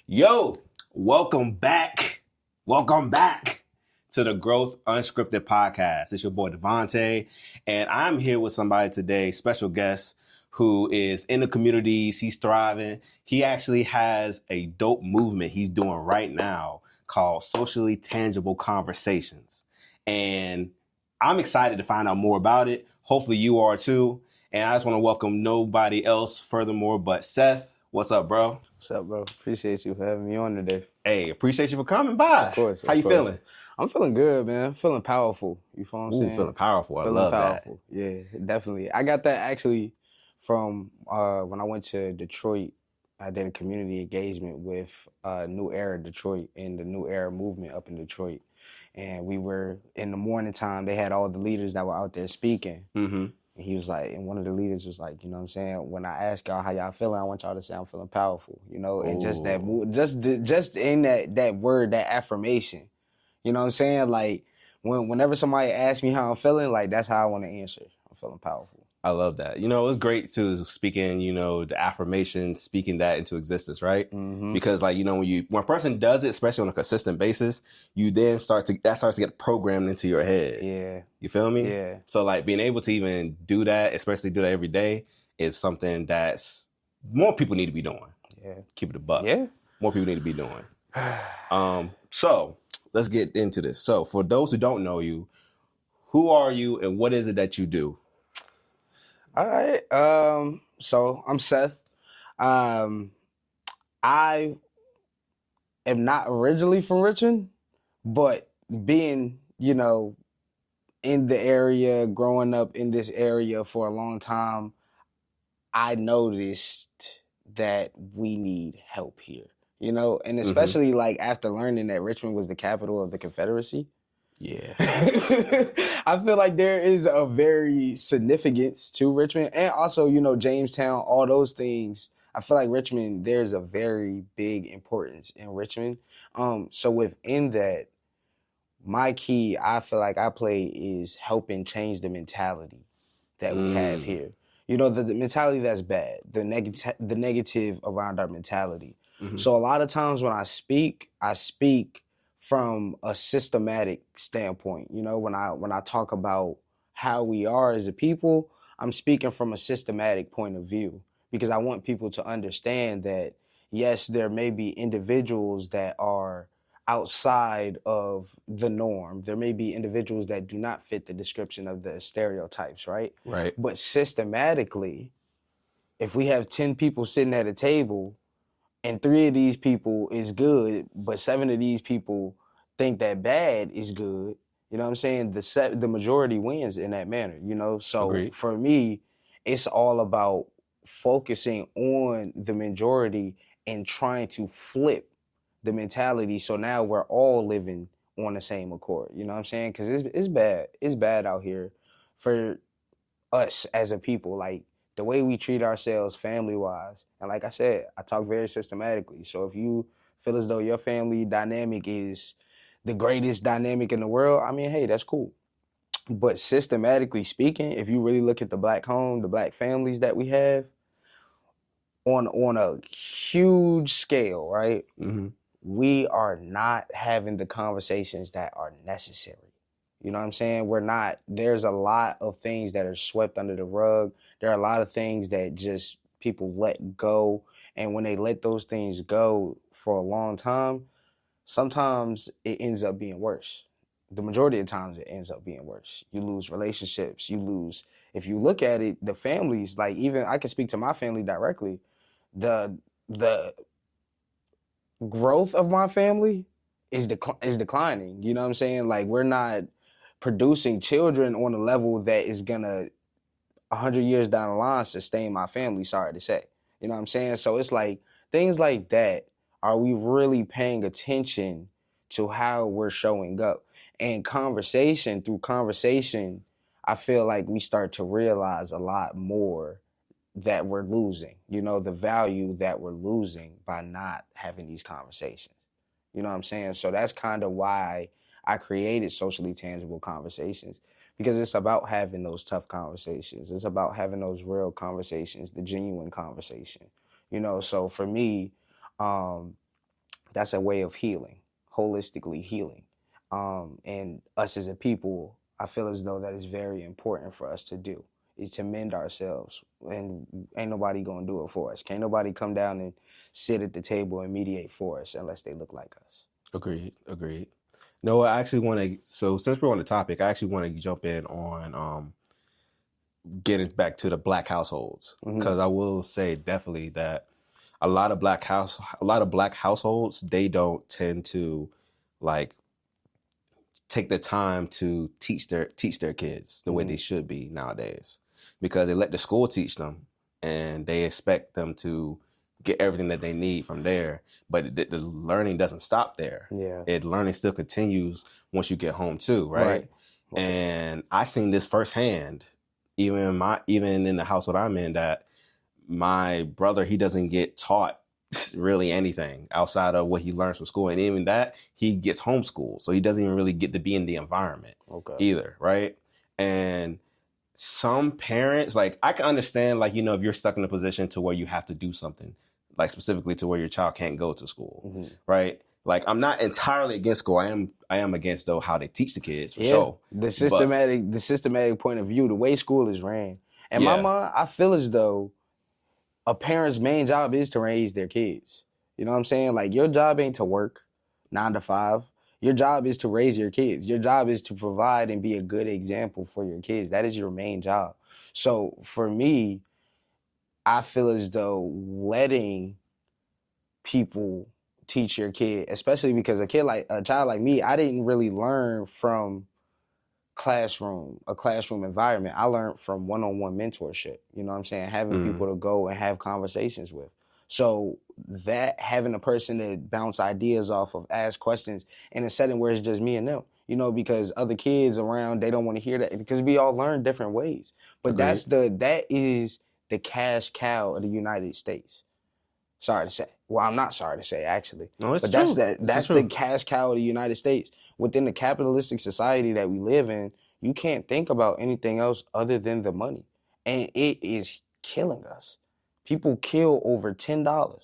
Yo, welcome back. Welcome back to the Growth Unscripted podcast. It's your boy Devontae, and I'm here with somebody today, special guest who is in the communities. He's thriving. He actually has a dope movement he's doing right now called Socially Tangible Conversations. And I'm excited to find out more about it. Hopefully you are too. And I just want to welcome nobody else furthermore but Seth. What's up, bro? What's up, bro? Appreciate you for having me on today. Hey, appreciate you for coming by. Of course, How of you course. feeling? I'm feeling good, man. Feeling powerful. You feel what I'm Ooh, saying? feeling powerful. I Feeling love that. powerful. Yeah, definitely. I got that actually from when I went to Detroit. I did a community engagement with New Era Detroit and the New Era movement up in Detroit. And we were in the morning time. They had all the leaders that were out there speaking. Mm-hmm. And he was like, and one of the leaders was like, you know what I'm saying? When I ask y'all how y'all feeling, I want y'all to say I'm feeling powerful, you know? And just that, just in that word, that affirmation, you know what I'm saying? Like, whenever somebody asks me how I'm feeling, like, that's how I want to answer. I'm feeling powerful. I love that. You know, it's great to speaking, the affirmation, speaking that into existence, right? Mm-hmm. Because like, when a person does it, especially on a consistent basis, you then starts to get programmed into your head. Yeah. You feel me? Yeah. So like being able to even do that, especially do that every day, is something that's more people need to be doing. Yeah. Keep it a buck. Yeah. More people need to be doing. So let's get into this. So for those who don't know you, who are you and what is it that you do? All right. So I'm Seth. Um, I am not originally from Richmond, but being, in the area, growing up in this area for a long time, I noticed that we need help here, and especially like after learning that Richmond was the capital of the Confederacy. Yeah. I feel like there is a very significance to Richmond and also, Jamestown, all those things. I feel like Richmond, there's a very big importance in Richmond. So within that, my key, I feel like I play is helping change the mentality that we have here. The mentality that's bad, the negative around our mentality. Mm-hmm. So a lot of times when I speak from a systematic standpoint. When I talk about how we are as a people, I'm speaking from a systematic point of view because I want people to understand that yes, there may be individuals that are outside of the norm. There may be individuals that do not fit the description of the stereotypes, right? Right. But systematically, if we have 10 people sitting at a table and 3 of these people is good, but 7 of these people think that bad is good, you know what I'm saying? The majority wins in that manner, So Agreed. for me, it's all about focusing on the majority and trying to flip the mentality so now we're all living on the same accord. You know what I'm saying? Because it's bad. It's bad out here for us as a people. Like the way we treat ourselves family wise. And like I said, I talk very systematically. So if you feel as though your family dynamic is the greatest dynamic in the world, I mean, hey, that's cool. But systematically speaking, if you really look at the black home, the black families that we have on a huge scale, right? Mm-hmm. We are not having the conversations that are necessary. You know what I'm saying? We're not, there's a lot of things that are swept under the rug. There are a lot of things that just people let go. And when they let those things go for a long time, sometimes it ends up being worse. The majority of times it ends up being worse. You lose relationships, if you look at it, the families, like even I can speak to my family directly, the the growth of my family is declining. You know what I'm saying? Like we're not producing children on a level that is gonna 100 years down the line sustain my family. Sorry to say, you know what I'm saying? So it's like things like that. Are we really paying attention to how we're showing up? And through conversation, I feel like we start to realize a lot more that we're losing, the value that we're losing by not having these conversations. You know what I'm saying? So that's kind of why I created socially tangible conversations because it's about having those tough conversations. It's about having those real conversations, the genuine conversation. So for me, um, That's a way of healing, holistically healing. And us as a people, I feel as though that is very important for us to do, is to mend ourselves. And ain't nobody gonna do it for us. Can't nobody come down and sit at the table and mediate for us unless they look like us. Agreed. No, I actually want to. So since we're on the topic, I actually want to jump in on getting back to the black households, because I will say definitely that a lot of black households, they don't tend to like take the time to teach their kids the way they should be nowadays, because they let the school teach them and they expect them to get everything that they need from there, but the learning doesn't stop there. Learning still continues once you get home too, right? And I seen this firsthand, even in the household I'm in, that my brother, he doesn't get taught really anything outside of what he learns from school, and even that he gets homeschooled, so he doesn't even really get to be in the environment either, right? And some parents, like, I can understand, like, if you're stuck in a position to where you have to do something, like specifically to where your child can't go to school, right? Like, I'm not entirely against school. I am against, though, how they teach the kids, for sure. The systematic point of view, the way school is ran. In my mind, I feel as though a parent's main job is to raise their kids. You know what I'm saying? Like, your job ain't to work 9 to 5. Your job is to raise your kids. Your job is to provide and be a good example for your kids. That is your main job. So for me, I feel as though letting people teach your kid, especially because a child like me, I didn't really learn from a classroom environment. I learned from one-on-one mentorship. You know what I'm saying? Having people to go and have conversations with. So that having a person to bounce ideas off of, ask questions in a setting where it's just me and them, because other kids around, they don't want to hear that, because we all learn different ways. But that is the cash cow of the United States. Sorry to say. Well, I'm not sorry to say, actually. No, it's but true. That's the cash cow of the United States. Within the capitalistic society that we live in, you can't think about anything else other than the money. And it is killing us. People kill over $10.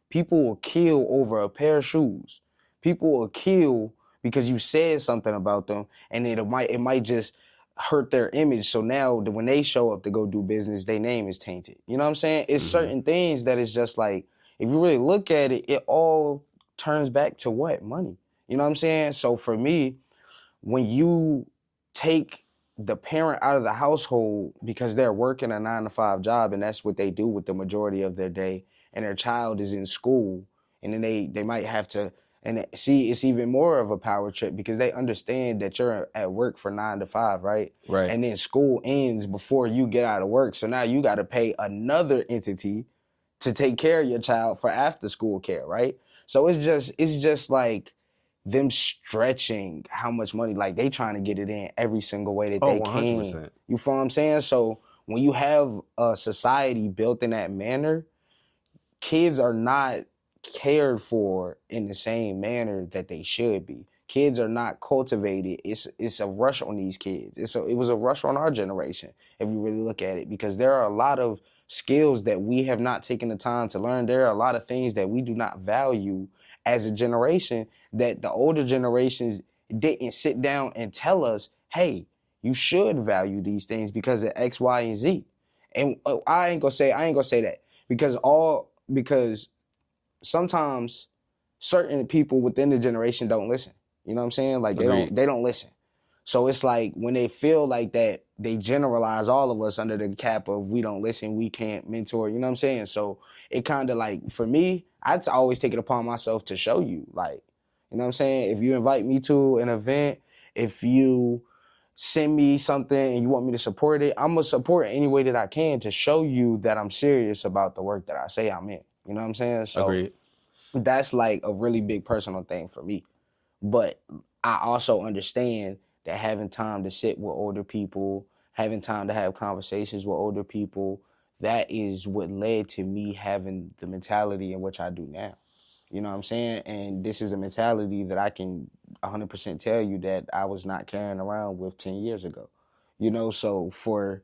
People will kill over a pair of shoes. People will kill because you said something about them, and it might just hurt their image. So now when they show up to go do business, their name is tainted. You know what I'm saying? It's certain things that is just like, if you really look at it, it all turns back to what? Money. You know what I'm saying? So for me, when you take the parent out of the household because they're working a 9 to 5 job, and that's what they do with the majority of their day, and their child is in school, and then they might have to, and see, it's even more of a power trip because they understand that you're at work for 9 to 5, right? Right. And then school ends before you get out of work. So now you got to pay another entity to take care of your child for after school care, right? So it's just like them stretching how much money, like they trying to get it in every single way that they 100%. can. You feel what I'm saying? So when you have a society built in that manner, kids are not cared for in the same manner that they should be. Kids are not cultivated. It's a rush on these kids. It was a rush on our generation, if you really look at it, because there are a lot of skills that we have not taken the time to learn. There are a lot of things that we do not value as a generation, that the older generations didn't sit down and tell us, hey, you should value these things because of X, Y, and Z. And I ain't gonna say that, because sometimes certain people within the generation don't listen. You know what I'm saying? Like they don't listen. So it's like when they feel like that, they generalize all of us under the cap of we don't listen, we can't mentor. You know what I'm saying? So it kind of like, for me, I'd always take it upon myself to show you, like, you know what I'm saying? If you invite me to an event, if you send me something and you want me to support it, I'm gonna support it any way that I can to show you that I'm serious about the work that I say I'm in. You know what I'm saying? So that's like a really big personal thing for me. But I also understand that having time to sit with older people, having time to have conversations with older people, that is what led to me having the mentality in which I do now. You know what I'm saying? And this is a mentality that I can 100% tell you that I was not carrying around with 10 years ago. So for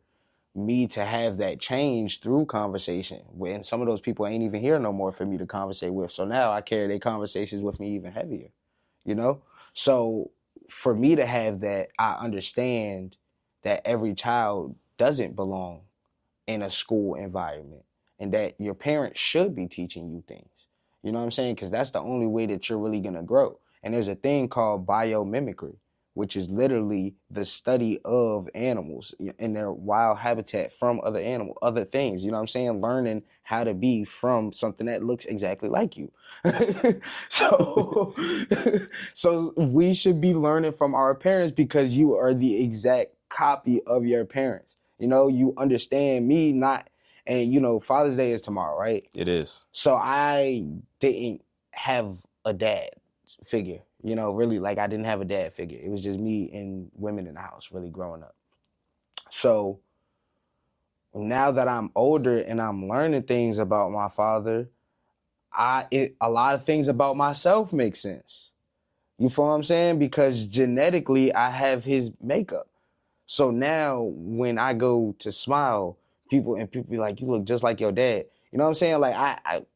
me to have that change through conversation. When some of those people ain't even here no more for me to conversate with. So now I carry their conversations with me even heavier, you know? So for me to have that, I understand that every child doesn't belong in a school environment and that your parents should be teaching you things. You know what I'm saying? Because that's the only way that you're really going to grow. And there's a thing called biomimicry, which is literally the study of animals in their wild habitat from other animal, other things. You know what I'm saying? Learning how to be from something that looks exactly like you. so, so we should be learning from our parents because you are the exact copy of your parents. You know, you understand me not, and you know, Father's Day is tomorrow, right? It is. So I didn't have a dad figure, you know, really, like I didn't have a dad figure. It was just me and women in the house really growing up. So now that I'm older and I'm learning things about my father, a lot of things about myself make sense. You feel what I'm saying? Because genetically I have his makeup. So now when I go to smile, people be like, you look just like your dad. You know what I'm saying? Like,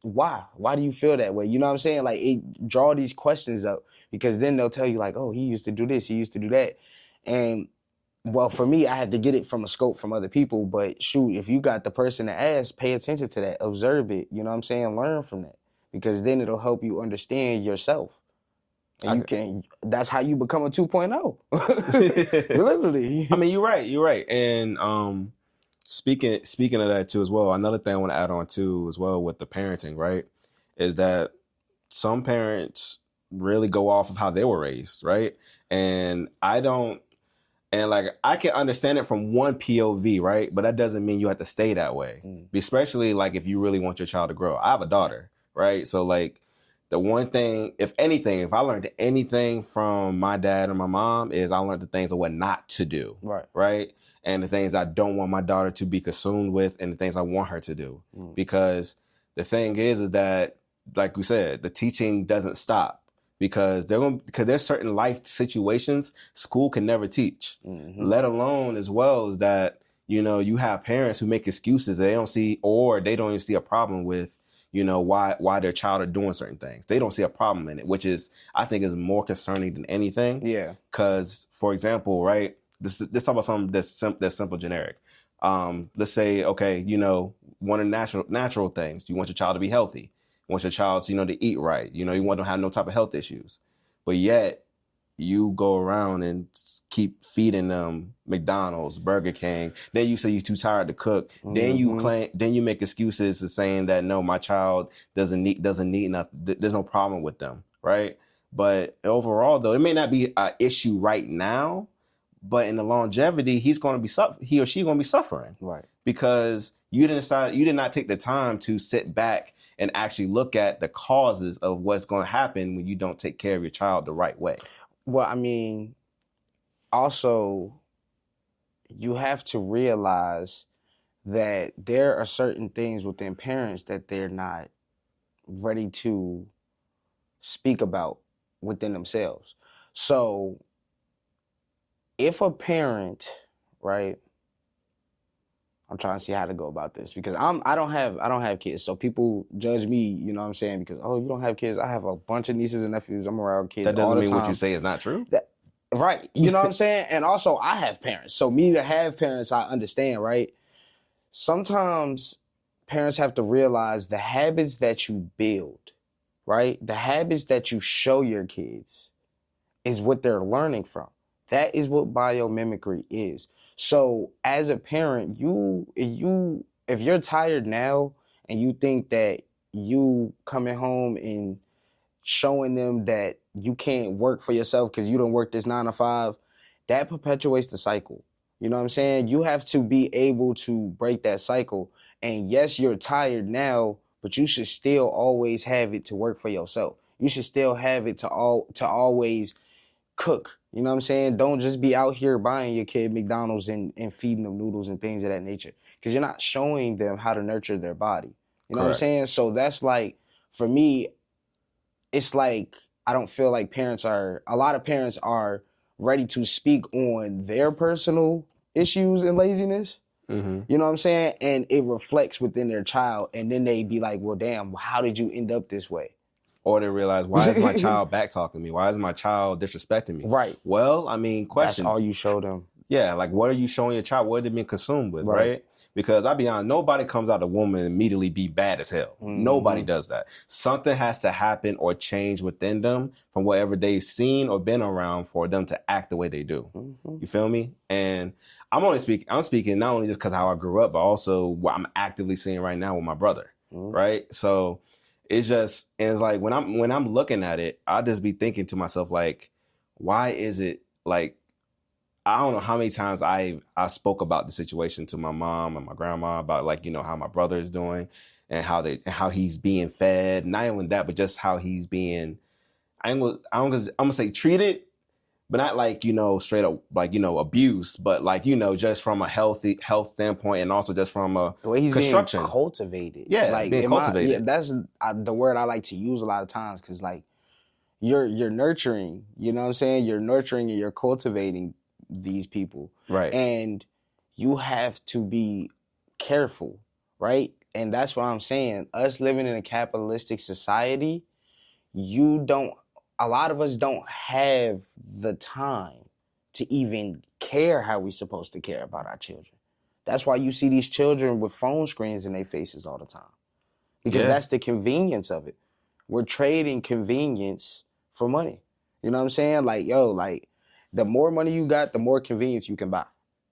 why? Why do you feel that way? You know what I'm saying? Like, it draw these questions up because then they'll tell you like, oh, he used to do this, he used to do that. And well, for me, I had to get it from a scope from other people. But shoot, if you got the person to ask, pay attention to that, observe it. You know what I'm saying? Learn from that because then it'll help you understand yourself. And you can, that's how you become a 2.0. Literally. I mean, you're right. You're right. And speaking of that too as well, another thing I want to add on too as well with the parenting, right, is that some parents really go off of how they were raised, right? And I don't, and like I can understand it from one POV, right? But that doesn't mean you have to stay that way, especially like if you really want your child to grow. I have a daughter, right? So like the one thing, if anything, if I learned anything from my dad and my mom is I learned the things of what not to do, right? And the things I don't want my daughter to be consumed with and the things I want her to do. Because the thing is that, like we said, the teaching doesn't stop because there's certain life situations school can never teach, let alone as well as that, you know, you have parents who make excuses they don't see, or they don't even see a problem with, you know, why their child are doing certain things. They don't see a problem in it, which is, I think, is more concerning than anything. Yeah. Because, for example, right, this talk about something that's simple, generic. Let's say, okay, you know, one of the natural things, you want your child to be healthy. You want your child to, you know, to eat right. You know, you want them to have no type of health issues. But yet, you go around and keep feeding them McDonald's, Burger King. Then you say you're too tired to cook. Then you make excuses to saying that no, my child doesn't need enough. There's no problem with them, right? But overall, though, it may not be an issue right now, but in the longevity, he or she going to be suffering, right? Because you did not take the time to sit back and actually look at the causes of what's going to happen when you don't take care of your child the right way. Well, I mean, also, you have to realize that there are certain things within parents that they're not ready to speak about within themselves. So, if a parent, right? I'm trying to see how to go about this because I don't have kids. So people judge me, you know what I'm saying? Because, oh, you don't have kids. I have a bunch of nieces and nephews. I'm around kids all the time. That doesn't mean what you say is not true. Right. You know what I'm saying? And also I have parents. So me to have parents, I understand, right? Sometimes parents have to realize the habits that you build, right? The habits that you show your kids is what they're learning from. That is what biomimicry is. So as a parent, if you're tired now and you think that you coming home and showing them that you can't work for yourself because you don't work this 9 to 5, that perpetuates the cycle. You know what I'm saying? You have to be able to break that cycle. And yes, you're tired now, but you should still always have it to work for yourself. You should still have it to always cook. You know what I'm saying? Don't just be out here buying your kid McDonald's and feeding them noodles and things of that nature because you're not showing them how to nurture their body. You know what I'm saying? So that's like, for me, it's like I don't feel like a lot of parents are ready to speak on their personal issues and laziness. Mm-hmm. You know what I'm saying? And it reflects within their child, and then they be like, well, damn, how did you end up this way? Or they realize, why is my child back talking me? Why is my child disrespecting me? Right. Well, I mean, That's question. all you show them. Yeah, like what are you showing your child? What are they being consumed with, Right. right? Because I'll be honest, nobody comes out of the womb and immediately be bad as hell. Mm-hmm. Nobody does that. Something has to happen or change within them from whatever they've seen or been around for them to act the way they do. Mm-hmm. You feel me? And I'm speaking not only just because how I grew up, but also what I'm actively seeing right now with my brother, Mm-hmm. right? So it's just, and it's like when I'm looking at it, I just be thinking to myself, like, why is it like, I don't know how many times I spoke about the situation to my mom and my grandma about, like, you know, how my brother is doing and how he's being fed. Not even that, but just how he's being, I'm gonna say treated, but not like, you know, straight up like, you know, abuse, but like, you know, just from a health standpoint and also just from a the way he's construction. being cultivated. Yeah, like being cultivated. Yeah, that's the word I like to use a lot of times, because like you're nurturing, you know what I'm saying? You're nurturing and you're cultivating these people. Right. And you have to be careful, right? And that's what I'm saying. Us living in a capitalistic society, a lot of us don't have the time to even care how we're supposed to care about our children. That's why you see these children with phone screens in their faces all the time. Because that's the convenience of it. We're trading convenience for money. You know what I'm saying? Like, yo, like, the more money you got, the more convenience you can buy.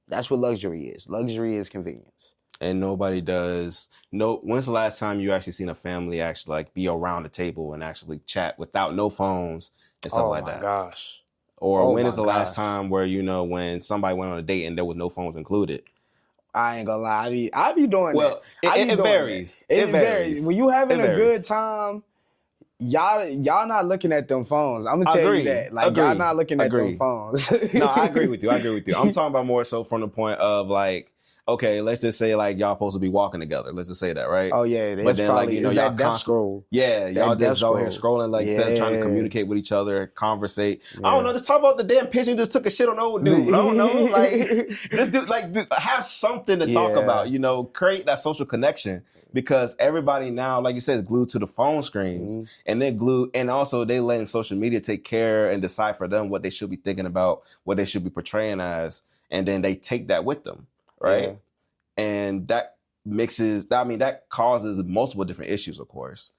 That's what luxury is. Luxury is convenience. And nobody does. No. When's the last time you actually seen a family actually like be around the table and actually chat without no phones and stuff like that? Oh my gosh. Or when is the last time where, you know, when somebody went on a date and there was no phones included? I ain't gonna lie. I be doing that. It varies. It varies. When you having a good time, y'all not looking at them phones. I'm gonna tell you that. Like, y'all not looking at them phones. No, I agree with you. I'm talking about more so from the point of like, okay, let's just say like y'all supposed to be walking together. Let's just say that, right? Oh yeah, but then like, you know, y'all scroll. Yeah, y'all just out here scrolling, like said, trying to communicate with each other, conversate. Yeah. I don't know, just talk about the damn pigeon who just took a shit on the old dude. I don't know, like just do like have something to talk about. You know, create that social connection. Because everybody now, like you said, is glued to the phone screens, and they're glued, and also they letting social media take care and decide for them what they should be thinking about, what they should be portraying as, and then they take that with them, right? Yeah. And that causes multiple different issues, of course,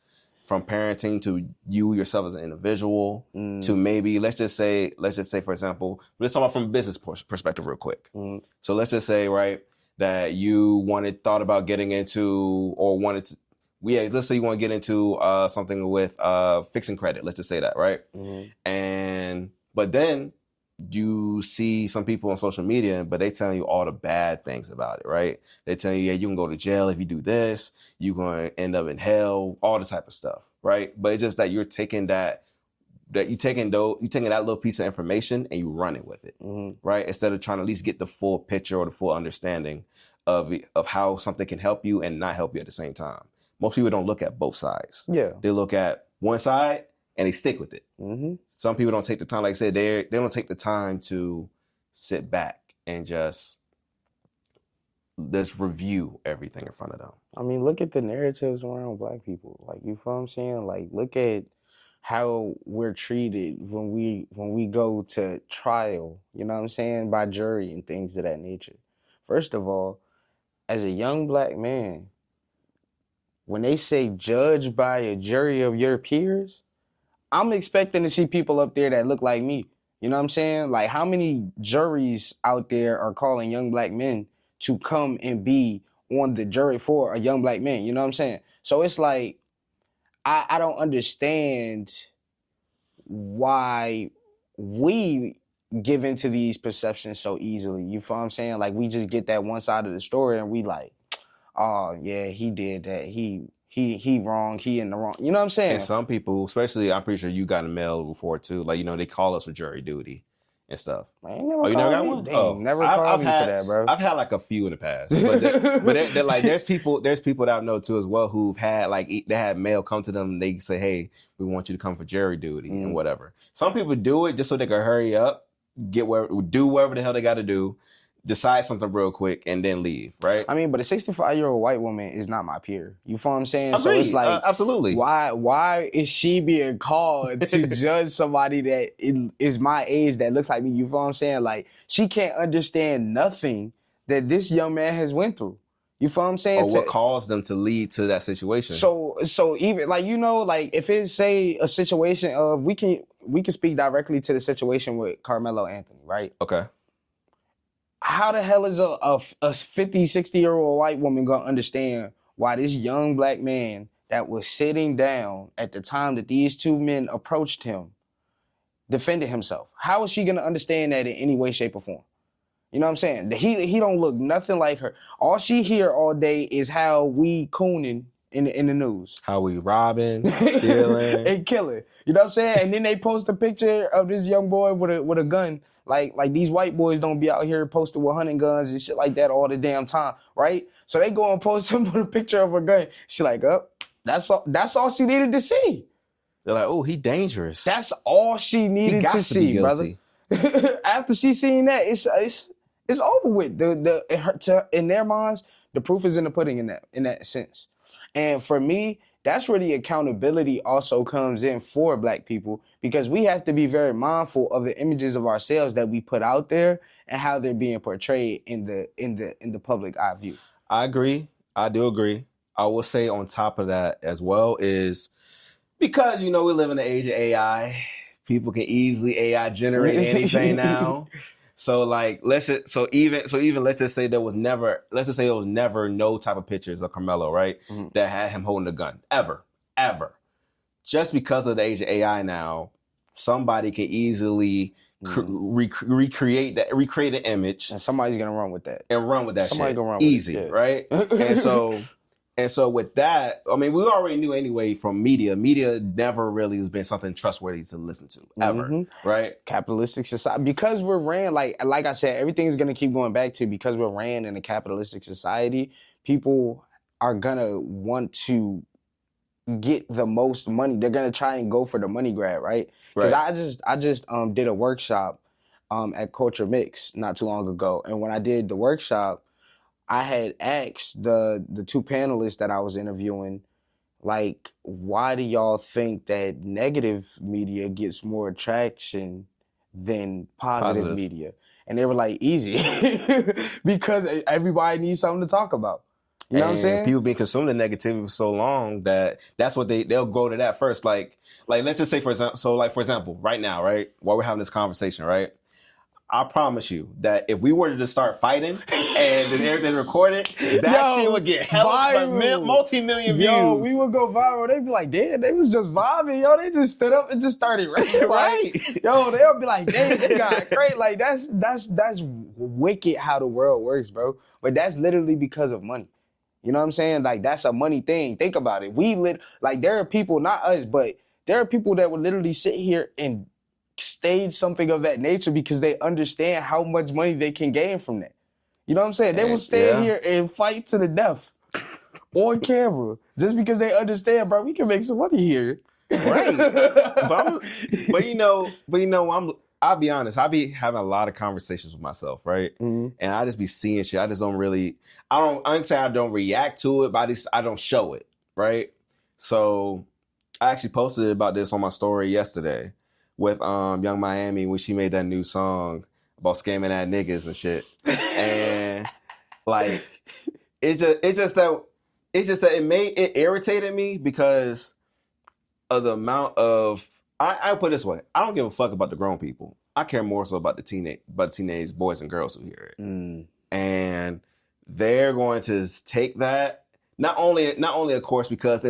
from parenting to you yourself as an individual to maybe let's just say for example, let's talk about from a business perspective real quick. So let's just say, right, that you thought about getting into or wanted to, let's say you want to get into something with fixing credit. Let's just say that, right? But then you see some people on social media, but they telling you all the bad things about it, right? They telling you, yeah, you can go to jail if you do this. You're going to end up in hell, all the type of stuff, right? But it's just that you're taking that little piece of information and you running with it, right? Instead of trying to at least get the full picture or the full understanding of how something can help you and not help you at the same time. Most people don't look at both sides. Yeah, they look at one side and they stick with it. Some people don't take the time, like I said, they don't take the time to sit back and just review everything in front of them. I mean, look at the narratives around Black people. Like, you feel what I'm saying? Like, look at how we're treated when we go to trial, you know what I'm saying, by jury and things of that nature. First of all, as a young Black man, when they say judged by a jury of your peers, I'm expecting to see people up there that look like me. You know what I'm saying? Like, how many juries out there are calling young Black men to come and be on the jury for a young Black man? You know what I'm saying? So it's like, I don't understand why we give into these perceptions so easily. You feel what I'm saying? Like, we just get that one side of the story and we like, oh yeah, he did that. He wrong. He in the wrong. You know what I'm saying? And some people, especially, I'm pretty sure you got a mail before too. Like, you know, they call us for jury duty and stuff. You never got one? Dang, never called me for that, bro. I've had like a few in the past, but they're like, there's people that I know too as well who've had like they had mail come to them. And they say, hey, we want you to come for jury duty and whatever. Some people do it just so they can hurry up, do whatever the hell they got to do. decide something real quick and then leave, right? I mean, but a 65-year-old white woman is not my peer. You feel what I'm saying? So it's Agreed. like, Absolutely. why is she being called to judge somebody that is my age that looks like me? You feel what I'm saying? Like, she can't understand nothing that this young man has went through. You feel what I'm saying? Or what caused them to lead to that situation. So even like, you know, like if it's say a situation of we can speak directly to the situation with Carmelo Anthony, right? Okay. How the hell is a 50, 60-year-old white woman gonna understand why this young black man that was sitting down at the time that these two men approached him defended himself? How is she gonna understand that in any way, shape, or form? You know what I'm saying? He don't look nothing like her. All she hear all day is how we cooning in the news. How we robbing, stealing. And killing. You know what I'm saying? And then they post a picture of this young boy with a gun. Like these white boys don't be out here posting with hunting guns and shit like that all the damn time, right? So they go and post him with a picture of a gun. She like, that's all she needed to see. They're like, oh, he dangerous. That's all she needed to see, brother. After she seen that, it's over with. In their minds, the proof is in the pudding in that sense. And for me, that's where the accountability also comes in for black people, because we have to be very mindful of the images of ourselves that we put out there and how they're being portrayed in the public eye view. I agree. I do agree. I will say on top of that as well is because, you know, we live in the age of AI, people can easily AI generate anything now. So like let's just say there was never no type of pictures of Carmelo, right? Mm-hmm. That had him holding a gun. Ever. Just because of the age of AI now, somebody can easily recreate an image. And somebody's gonna run with that. Somebody's gonna run easy, with it, right? And so with that, I mean, we already knew anyway from media. Media never really has been something trustworthy to listen to, ever, right? Capitalistic society. Because we're ran, like I said, everything's going to keep going back to because we're ran in a capitalistic society, people are going to want to get the most money. They're going to try and go for the money grab, right? Because I just did a workshop at Culture Mix not too long ago. And when I did the workshop, I had asked the two panelists that I was interviewing, like, why do y'all think that negative media gets more attraction than positive media? And they were like, easy. Because everybody needs something to talk about. You know what I'm saying? People been consuming the negativity for so long that that's what they'll go to that first. Like let's just say for example, right now, right, while we're having this conversation, right, I promise you that if we were to just start fighting and then everything recorded, shit would get multi-million views. Yo, we would go viral. They'd be like, damn, they was just vibing. Yo, they just stood up and just started rapping. Right. Yo, they'll be like, damn, they got great. Like, that's wicked how the world works, bro. But that's literally because of money. You know what I'm saying? Like, that's a money thing. Think about it. There are people, not us, but there are people that would literally sit here and stage something of that nature because they understand how much money they can gain from that. You know what I'm saying? They will stand here and fight to the death on camera just because they understand, bro, we can make some money here. Right. I'll be honest, I be having a lot of conversations with myself, right? Mm-hmm. And I just be seeing shit. I just don't really, I say I don't react to it, but I don't show it, right? So I actually posted about this on my story yesterday with Young Miami when she made that new song about scamming at niggas and shit. And like it's just that it irritated me because of the amount of I put it this way, I don't give a fuck about the grown people. I care more so about the teenage boys and girls who hear it. And they're going to take that not only of course because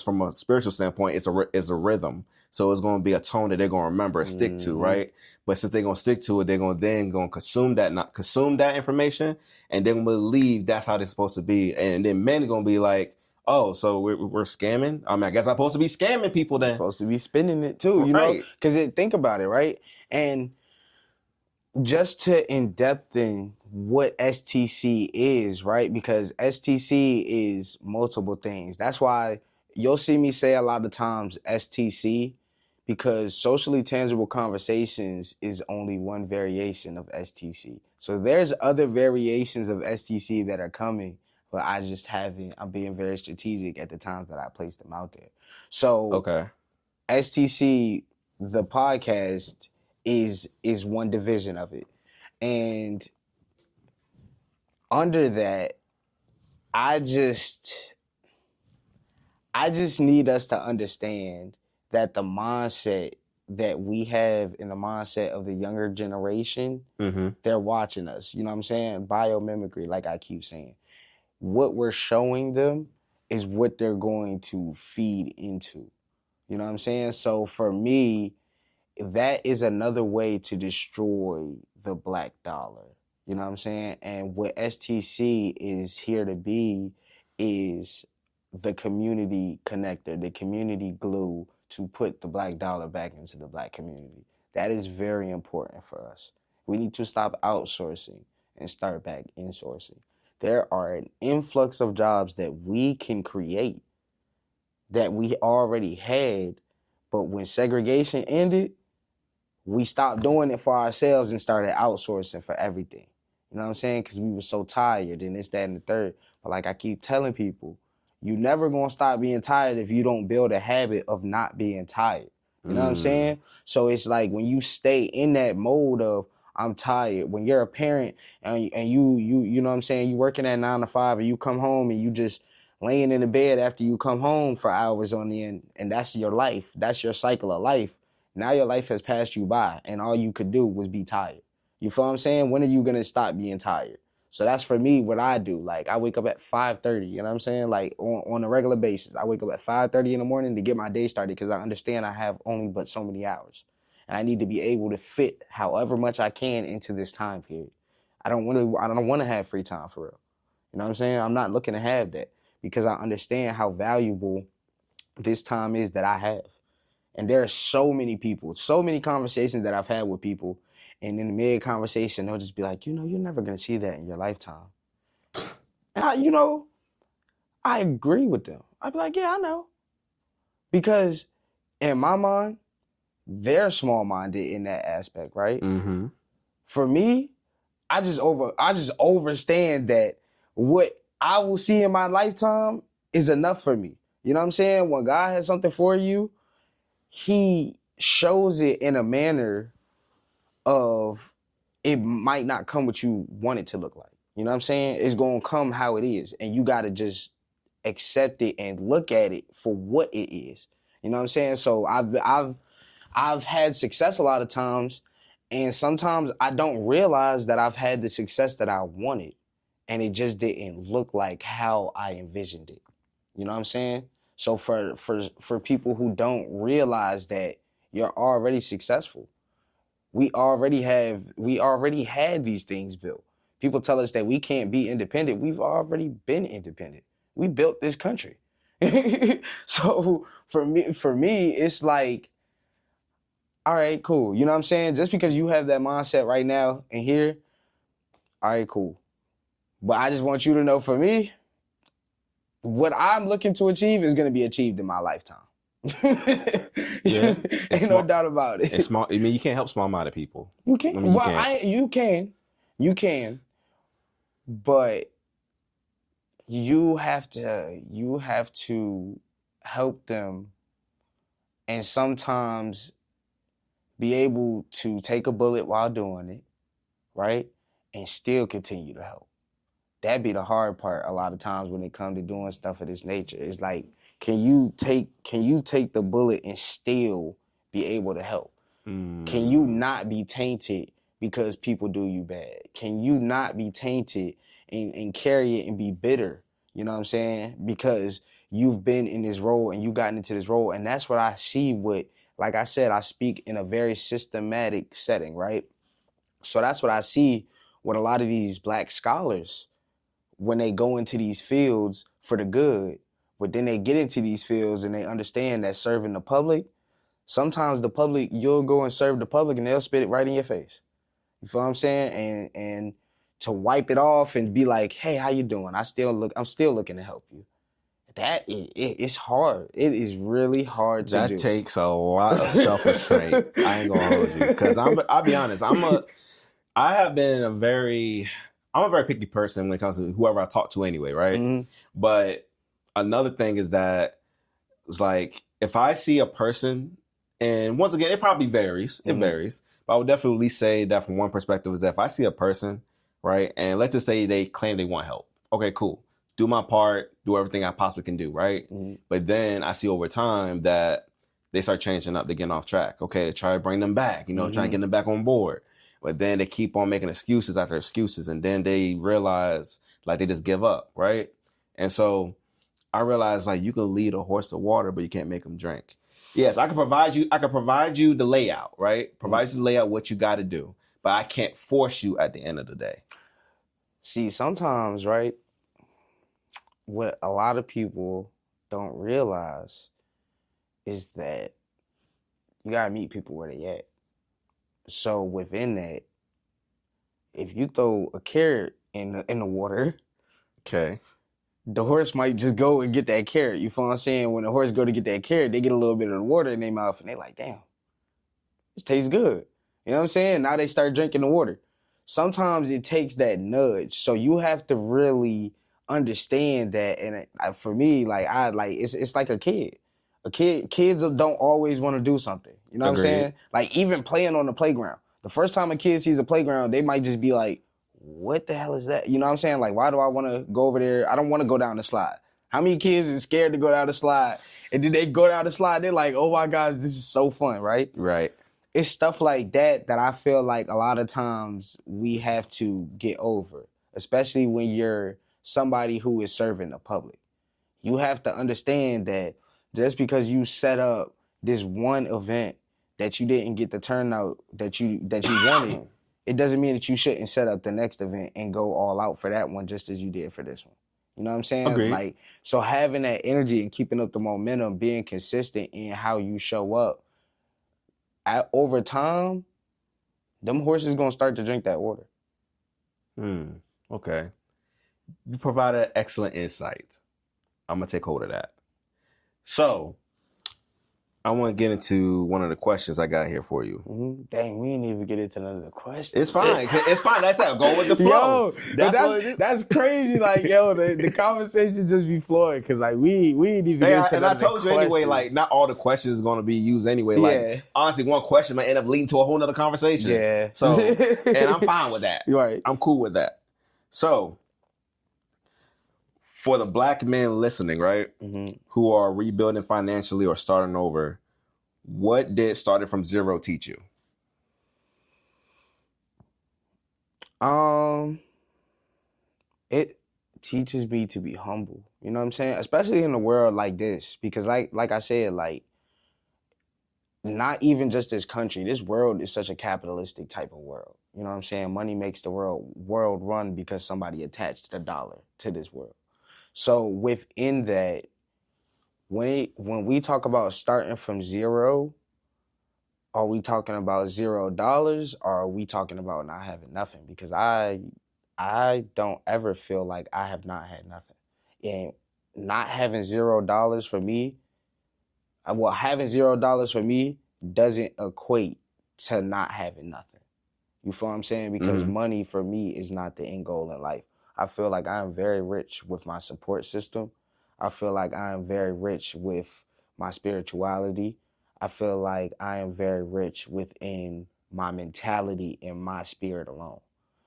from a spiritual standpoint it's a rhythm. So it's going to be a tone that they're going to remember and stick to, right? But since they're going to stick to it, they're going to consume that information, and they're going to believe that's how they're supposed to be. And then men are going to be like, oh, so we're scamming? I mean, I guess I'm supposed to be scamming people then. Supposed to be spending it too, you know? Because think about it, right? And just to in-depth in what STC is, right? Because STC is multiple things. That's why you'll see me say a lot of times STC, because socially tangible conversations is only one variation of STC. So there's other variations of STC that are coming, but I just haven't. I'm being very strategic at the times that I place them out there. So Okay. STC, the podcast, is one division of it, and under that, I just I just need us to understand that the mindset that we have in the mindset of the younger generation, Mm-hmm. they're watching us. You know what I'm saying? Biomimicry, like I keep saying. What we're showing them is what they're going to feed into. You know what I'm saying? So for me, that is another way to destroy the black dollar. You know what I'm saying? And what STC is here to be is the community connector, the community glue to put the black dollar back into the black community. That is very important for us. We need to stop outsourcing and start back insourcing. There are an influx of jobs that we can create that we already had, but when segregation ended, we stopped doing it for ourselves and started outsourcing for everything. You know what I'm saying? Because we were so tired and this, that, and the third. But like I keep telling people, you never gonna stop being tired if you don't build a habit of not being tired. You know what I'm saying? So it's like when you stay in that mode of I'm tired, when you're a parent and you know what I'm saying, you working at 9 to 5 and you come home and you just laying in the bed after you come home for hours on end, and that's your life. That's your cycle of life. Now your life has passed you by and all you could do was be tired. You feel what I'm saying? When are you gonna stop being tired? So that's for me what I do. Like I wake up at 5:30, you know what I'm saying? Like on a regular basis. I wake up at 5:30 in the morning to get my day started because I understand I have only but so many hours. And I need to be able to fit however much I can into this time period. I don't want to have free time for real. You know what I'm saying? I'm not looking to have that because I understand how valuable this time is that I have. And there are so many people, so many conversations that I've had with people. And in the mid conversation, they'll just be like, you know, you're never going to see that in your lifetime. And I agree with them. I'd be like, yeah, I know. Because in my mind, they're small minded in that aspect, right? Mm-hmm. For me, I just overstand that what I will see in my lifetime is enough for me. You know what I'm saying? When God has something for you, he shows it in a manner of it might not come what you want it to look like. You know what I'm saying? It's going to come how it is. And you got to just accept it and look at it for what it is. You know what I'm saying? So I've had success a lot of times, and sometimes I don't realize that I've had the success that I wanted, and it just didn't look like how I envisioned it. You know what I'm saying? So for people who don't realize that you're already successful, we already had these things built. People tell us that we can't be independent. We've already been independent. We built this country. So for me, it's like, all right, cool. You know what I'm saying? Just because you have that mindset right now and here, all right, cool. But I just want you to know, for me, what I'm looking to achieve is going to be achieved in my lifetime. Yeah. It's Ain't no small. doubt about it. It's small. I mean, you can't help small-minded people. You I can. mean, you Well, can't. you can, but you have to help them, and sometimes be able to take a bullet while doing it, right? And still continue to help. That'd be the hard part a lot of times when it comes to doing stuff of this nature. It's like, can you take the bullet and still be able to help? Can you not be tainted because people do you bad? Can you not be tainted and carry it and be bitter? You know what I'm saying? Because you've been in this role and you gotten into this role. And that's what I see with, like I said, I speak in a very systematic setting, right? So that's what I see with a lot of these black scholars when they go into these fields for the good, but then they get into these fields and they understand that serving the public, sometimes the public, you'll go and serve the public and they'll spit it right in your face. You feel what I'm saying? And to wipe it off and be like, hey, how you doing? I'm still looking to help you. It's hard. It is really hard to That do. takes a lot of self-restraint. I ain't gonna hold you. Because I'll be honest, I'm a very picky person when it comes to whoever I talk to anyway, right? Mhm. But another thing is that it's like if I see a person, and once again, it probably varies. It Mhm. varies. But I would definitely say that from one perspective is that if I see a person, right, and let's just say they claim they want help. Okay, cool. Do my part, do everything I possibly can do, right? Mhm. But then I see over time that they start changing up, they're getting off track. Okay, try to bring them back, try to get them back on board. But then they keep on making excuses after excuses, and then they realize like they just give up, right? And so I realized like you can lead a horse to water, but you can't make them drink. Yes, I can provide you. I can provide you the layout, right? Provide you the layout, what you got to do, but I can't force you at the end of the day. See, sometimes, right, what a lot of people don't realize is that you gotta meet people where they at. So within that, if you throw a carrot in the water, Okay. the horse might just go and get that carrot. You feel what I'm saying? When the horse go to get that carrot, they get a little bit of the water in their mouth and they like, damn, this tastes good. You know what I'm saying? Now they start drinking the water. Sometimes it takes that nudge. So you have to really understand that. And for me, it's like a kid. Kids don't always want to do something. You know what I'm Agreed. saying? Like even playing on the playground. The first time a kid sees a playground, they might just be like, what the hell is that? You know what I'm saying? Like, why do I want to go over there? I don't want to go down the slide. How many kids is scared to go down the slide? And then they go down the slide, they're like, oh my gosh, this is so fun, right? Right. It's stuff like that I feel like a lot of times we have to get over, especially when you're somebody who is serving the public. You have to understand that just because you set up this one event that you didn't get the turnout that you wanted, it doesn't mean that you shouldn't set up the next event and go all out for that one just as you did for this one. You know what I'm saying? Agreed. Like, so having that energy and keeping up the momentum, being consistent in how you show up, over time, them horses gonna start to drink that water. Okay. You provided excellent insight. I'm gonna take hold of that. So I want to get into one of the questions I got here for you. Mm-hmm. Dang, we didn't even get into none of the questions. It's fine. It's fine. That's it. Go with the flow. Yo, that's crazy. Like, yo, the conversation just be flowing because like we didn't even get into and I told you anyway, like not all the questions is going to be used anyway. Like honestly, one question might end up leading to a whole nother conversation. Yeah. So, and I'm fine with that. Right. I'm cool with that. So, for the black men listening, right, who are rebuilding financially or starting over, what did starting from zero teach you? It teaches me to be humble. You know what I'm saying? Especially in a world like this, because like I said, like not even just this country, this world is such a capitalistic type of world. You know what I'm saying? Money makes the world run because somebody attached the dollar to this world. So within that, when we talk about starting from zero, are we talking about $0 or are we talking about not having nothing? Because I don't ever feel like I have not had nothing. And not having $0 for me, having $0 for me doesn't equate to not having nothing. You feel what I'm saying? Because money for me is not the end goal in life. I feel like I am very rich with my support system. I feel like I am very rich with my spirituality. I feel like I am very rich within my mentality and my spirit alone.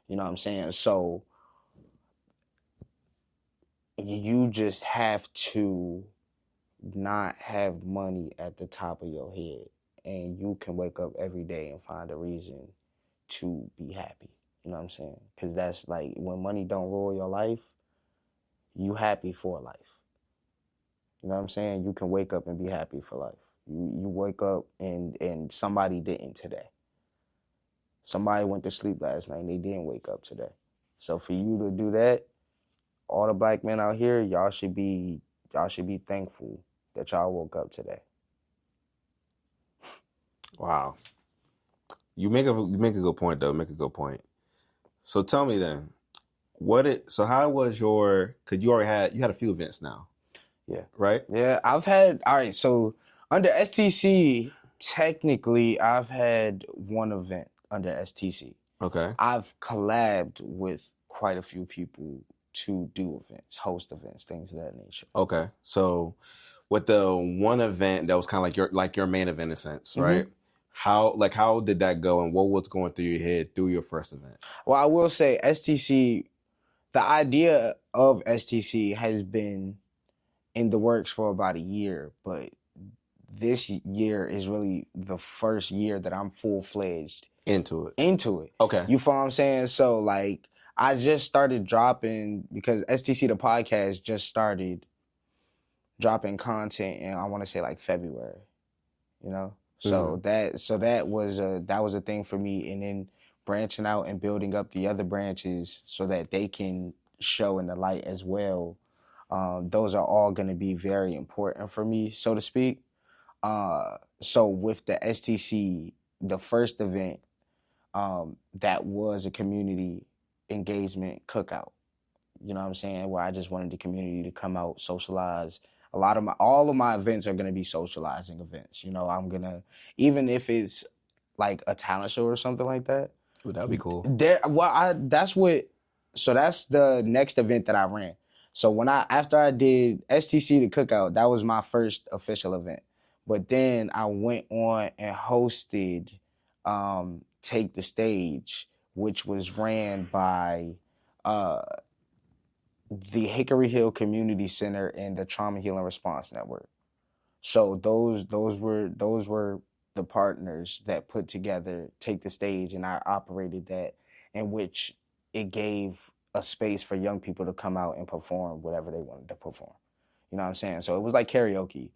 You know what I'm saying? So you just have to not have money at the top of your head, and you can wake up every day and find a reason to be happy. You know what I'm saying? Because that's like when money don't rule your life, you happy for life. You know what I'm saying? You can wake up and be happy for life. You wake up and somebody didn't today. Somebody went to sleep last night and they didn't wake up today. So for you to do that, all the black men out here, y'all should be thankful that y'all woke up today. Wow. You make a good point though. Make a good point. So tell me then, how was your? Because you had a few events now. Yeah. right? Yeah, all right, so under STC, technically, I've had one event under STC. Okay. I've collabed with quite a few people to do events, host events, things of that nature. Okay. So with the one event that was kind of like your main event in a sense, right? How did that go, and what was going through your head through your first event? Well, I will say STC, the idea of STC has been in the works for about a year, but this year is really the first year that I'm full-fledged Into it. into it. Okay. You feel what I'm saying? So like I just started dropping because STC the podcast just started dropping content in I want to say like February, you know? So that was a thing for me, and then branching out and building up the other branches so that they can show in the light as well. Those are all going to be very important for me, so to speak. So with the STC, the first event, that was a community engagement cookout. You know what I'm saying? Where I just wanted the community to come out, socialize. All of my events are gonna be socializing events. You know, I'm gonna, even if it's like a talent show or something like that. Ooh, that would be cool. So that's the next event that I ran. So after I did STC the cookout, that was my first official event. But then I went on and hosted Take the Stage, which was ran by uh the Hickory Hill Community Center and the Trauma Healing Response Network. So those were the partners that put together Take the Stage, and I operated that, in which it gave a space for young people to come out and perform whatever they wanted to perform. You know what I'm saying? So it was like karaoke,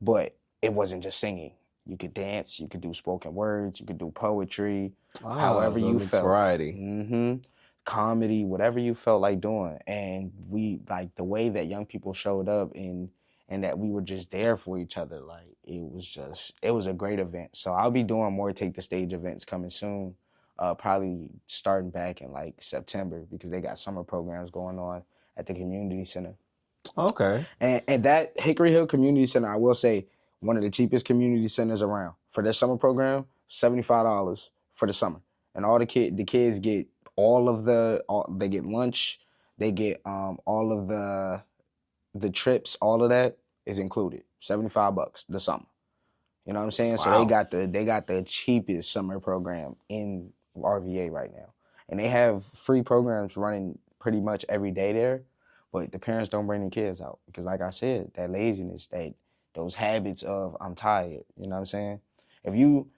but it wasn't just singing. You could dance, you could do spoken words, you could do poetry, however So it you makes felt. variety. Comedy, whatever you felt like doing. And we like the way that young people showed up, and that we were just there for each other. Like it was a great event. So I'll be doing more Take the Stage events coming soon. Probably starting back in like September, because they got summer programs going on at the community center. Okay. And that Hickory Hill Community Center, I will say, one of the cheapest community centers around. For their summer program, $75 for the summer. And the kids get they get lunch, they get all of the trips, all of that is included. $75 the summer. You know what I'm saying? So Wow. they got the cheapest summer program in RVA right now. And they have free programs running pretty much every day there, but the parents don't bring the kids out because, like I said, that laziness, those habits of I'm tired. You know what I'm saying? If you,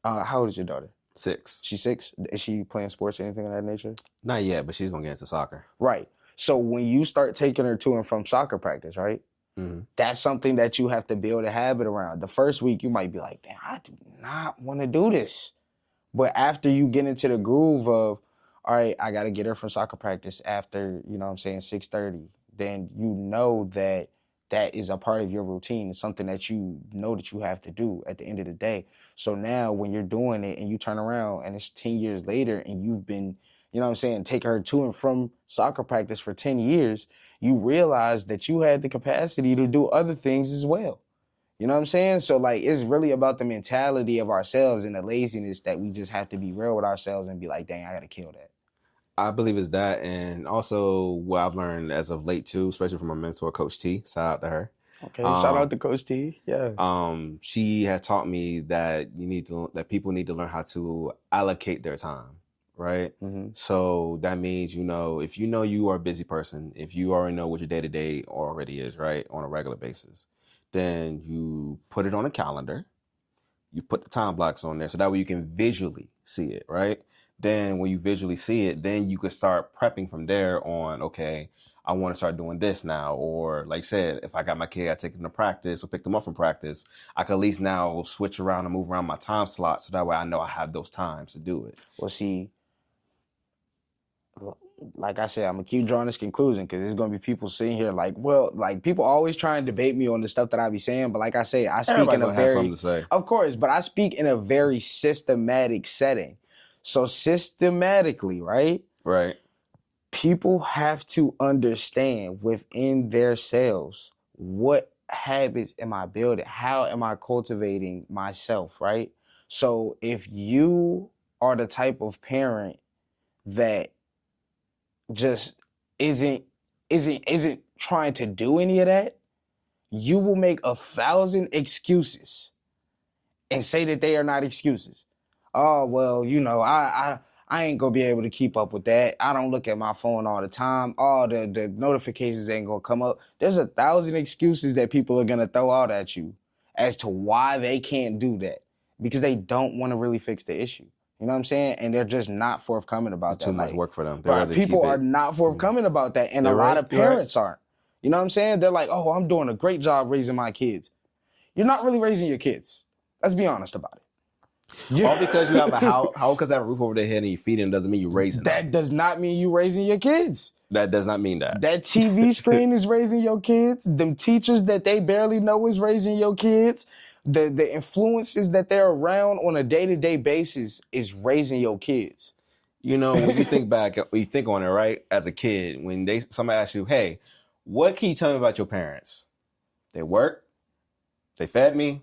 how old is your daughter? 6. She's 6. Is she playing sports or anything of that nature? Not yet, but she's gonna get into soccer. Right. So when you start taking her to and from soccer practice, right? That's something that you have to build a habit around. The first week you might be like, damn, I do not want to do this. But after you get into the groove of, all right, I got to get her from soccer practice after, you know what I'm saying, 6:30, then you know that that is a part of your routine. It's something that you know that you have to do at the end of the day. So now when you're doing it and you turn around and it's 10 years later and you've been, you know what I'm saying, taking her to and from soccer practice for 10 years, you realize that you had the capacity to do other things as well. You know what I'm saying? So like it's really about the mentality of ourselves and the laziness that we just have to be real with ourselves and be like, dang, I gotta kill that. I believe it's that, and also what I've learned as of late too, especially from my mentor, Coach T. Shout out to her. Okay, shout out to Coach T. Yeah. She had taught me that that people need to learn how to allocate their time, right? So that means, if you know you are a busy person, if you already know what your day to day already is, right, on a regular basis, then you put it on a calendar. You put the time blocks on there so that way you can visually see it, right? Then when you visually see it, then you can start prepping from there on, okay, I want to start doing this now. Or like I said, if I got my kid, I take them to practice or pick them up from practice, I can at least now switch around and move around my time slot so that way I know I have those times to do it. Well, see, like I said, I'm gonna keep drawing this conclusion because there's gonna be people sitting here like, well, like people always try and debate me on the stuff that I be saying, but like I say, I speak Everybody in a gonna have something very, to say. of course, but I speak in a very systematic setting. So systematically, right? Right. People have to understand within themselves what habits am I building? How am I cultivating myself, right? So if you are the type of parent that just isn't isn't trying to do any of that, you will make 1,000 excuses and say that they are not excuses. Oh, well, I ain't gonna be able to keep up with that. I don't look at my phone all the time. Oh, the notifications ain't gonna come up. There's 1,000 excuses that people are gonna throw out at you as to why they can't do that, because they don't want to really fix the issue. You know what I'm saying? And they're just not forthcoming about It's that. too much Like, work for them. They'd right, rather keep people are it. not forthcoming about that, and a They're lot right. of parents aren't. You know what I'm saying? They're like, oh, I'm doing a great job raising my kids. You're not really raising your kids. Let's be honest about it. All because you have a house, because they have a roof over their head and you feed them doesn't mean you're raising them. That does not mean you raising your kids. That does not mean that. That TV screen is raising your kids. Them teachers that they barely know is raising your kids. The influences that they're around on a day-to-day basis is raising your kids. You know, when you think back, when you think on it, right? As a kid, when somebody asks you, hey, what can you tell me about your parents? They worked, they fed me,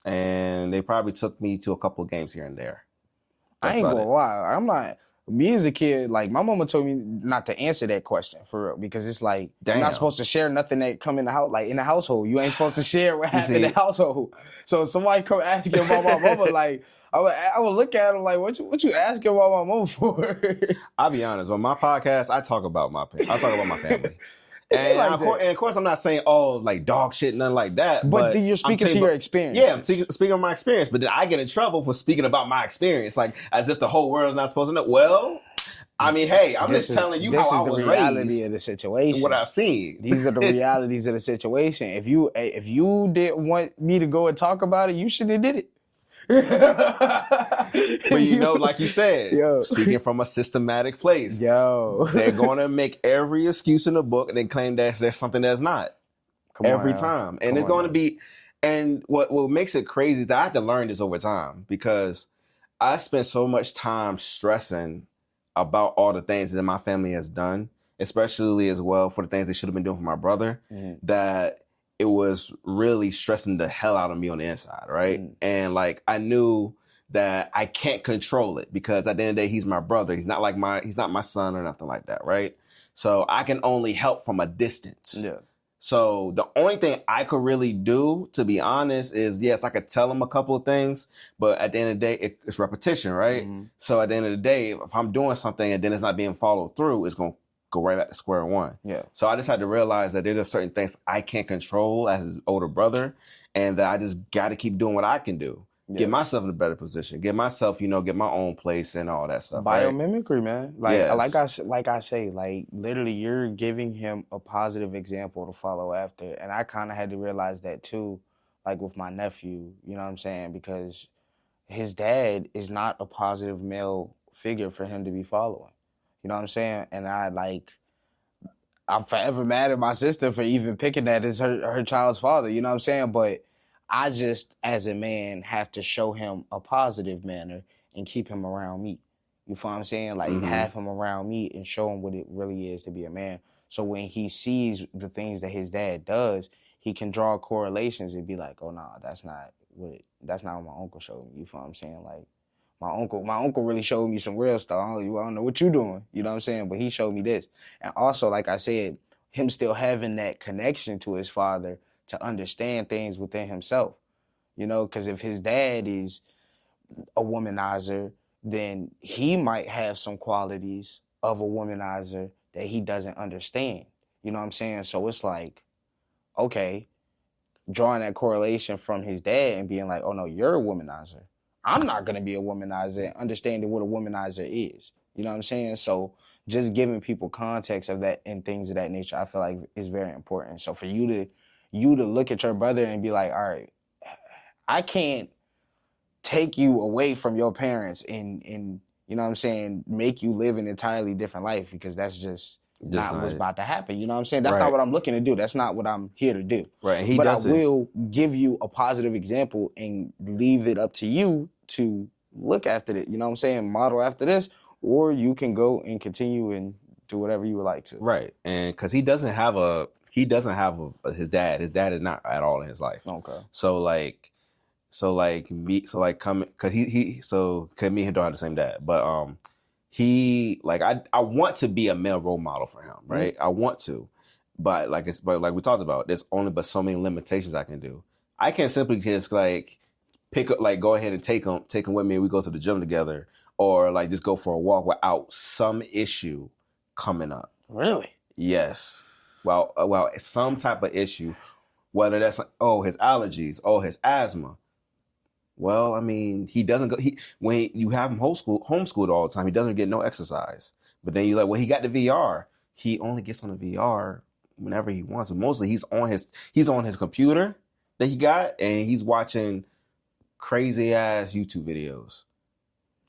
and they probably took me to a couple of games here and there. I ain't gonna lie. I'm not. Me as a kid, like my mama told me not to answer that question for real, because it's like you're not supposed to share nothing that come in the house, like in the household. You ain't supposed to share what happened in the household. So if somebody come asking about my mama, like I would look at them like, what you asking about my mama for? I'll be honest. On my podcast, I talk about my family. And, like of course, I'm not saying, like dog shit, nothing like that. But you're speaking to your experience. Yeah, I'm speaking of my experience. But then I get in trouble for speaking about my experience, like as if the whole world is not supposed to know. Well, I mean, hey, I'm just telling you how I was raised. This is the reality of the situation. What I've seen. These are the realities of the situation. If you didn't want me to go and talk about it, you shouldn't have did it. But like you said, speaking from a systematic place, they're going to make every excuse in the book and then claim that there's something that's not every time. And it's going to be, and what makes it crazy is that I had to learn this over time, because I spent so much time stressing about all the things that my family has done, especially as well for the things they should have been doing for my brother, that it was really stressing the hell out of me on the inside, right? And like I knew that I can't control it, because at the end of the day, he's my brother. He's not my son or nothing like that, right? So I can only help from a distance. Yeah. So the only thing I could really do, to be honest, is yes, I could tell him a couple of things, but at the end of the day, it's repetition, right? So at the end of the day, if I'm doing something and then it's not being followed through, it's going to go right back to square one. Yeah. So I just had to realize that there are certain things I can't control as his older brother, and that I just got to keep doing what I can do. Yeah. Get myself in a better position. Get myself, get my own place and all that stuff. Biomimicry, right? Man. Like, yes. like I say, like literally, you're giving him a positive example to follow after. And I kind of had to realize that too, like with my nephew. You know what I'm saying? Because his dad is not a positive male figure for him to be following. You know what I'm saying? And I'm forever mad at my sister for even picking that as her child's father. You know what I'm saying? But I just, as a man, have to show him a positive manner and keep him around me. You feel what I'm saying? Like, have him around me and show him what it really is to be a man. So when he sees the things that his dad does, he can draw correlations and be like, oh, no, that's not what my uncle showed me. You feel what I'm saying? Like, my uncle really showed me some real stuff. I don't know what you're doing. You know what I'm saying? But he showed me this. And also, like I said, him still having that connection to his father to understand things within himself. Because if his dad is a womanizer, then he might have some qualities of a womanizer that he doesn't understand. You know what I'm saying? So it's like, okay, drawing that correlation from his dad and being like, oh no, you're a womanizer. I'm not going to be a womanizer, and understanding what a womanizer is. You know what I'm saying? So just giving people context of that and things of that nature, I feel like is very important. So for you to look at your brother and be like, all right, I can't take you away from your parents and you know what I'm saying, make you live an entirely different life, because that's just not what's about to happen. You know what I'm saying? That's not what I'm looking to do. That's not what I'm here to do. Right. And but I will give you a positive example and leave it up to you to look after it. You know what I'm saying? Model after this, or you can go and continue and do whatever you would like to. Right. And because he doesn't have a he doesn't have his dad. His dad is not at all in his life. Okay. So like coming because cause me and him don't have the same dad, but he like I want to be a male role model for him, right? I want to, but like we talked about, there's only but so many limitations I can do. I can't simply just like pick up, like go ahead and take him with me and we go to the gym together, or like just go for a walk without some issue coming up. Really? Yes. Well, some type of issue, whether that's his allergies, his asthma. Well, I mean, he doesn't go. When you have him homeschooled all the time, he doesn't get no exercise. But then you're like, well, he got the VR. He only gets on the VR whenever he wants. And mostly, he's on his computer that he got, and he's watching crazy ass YouTube videos.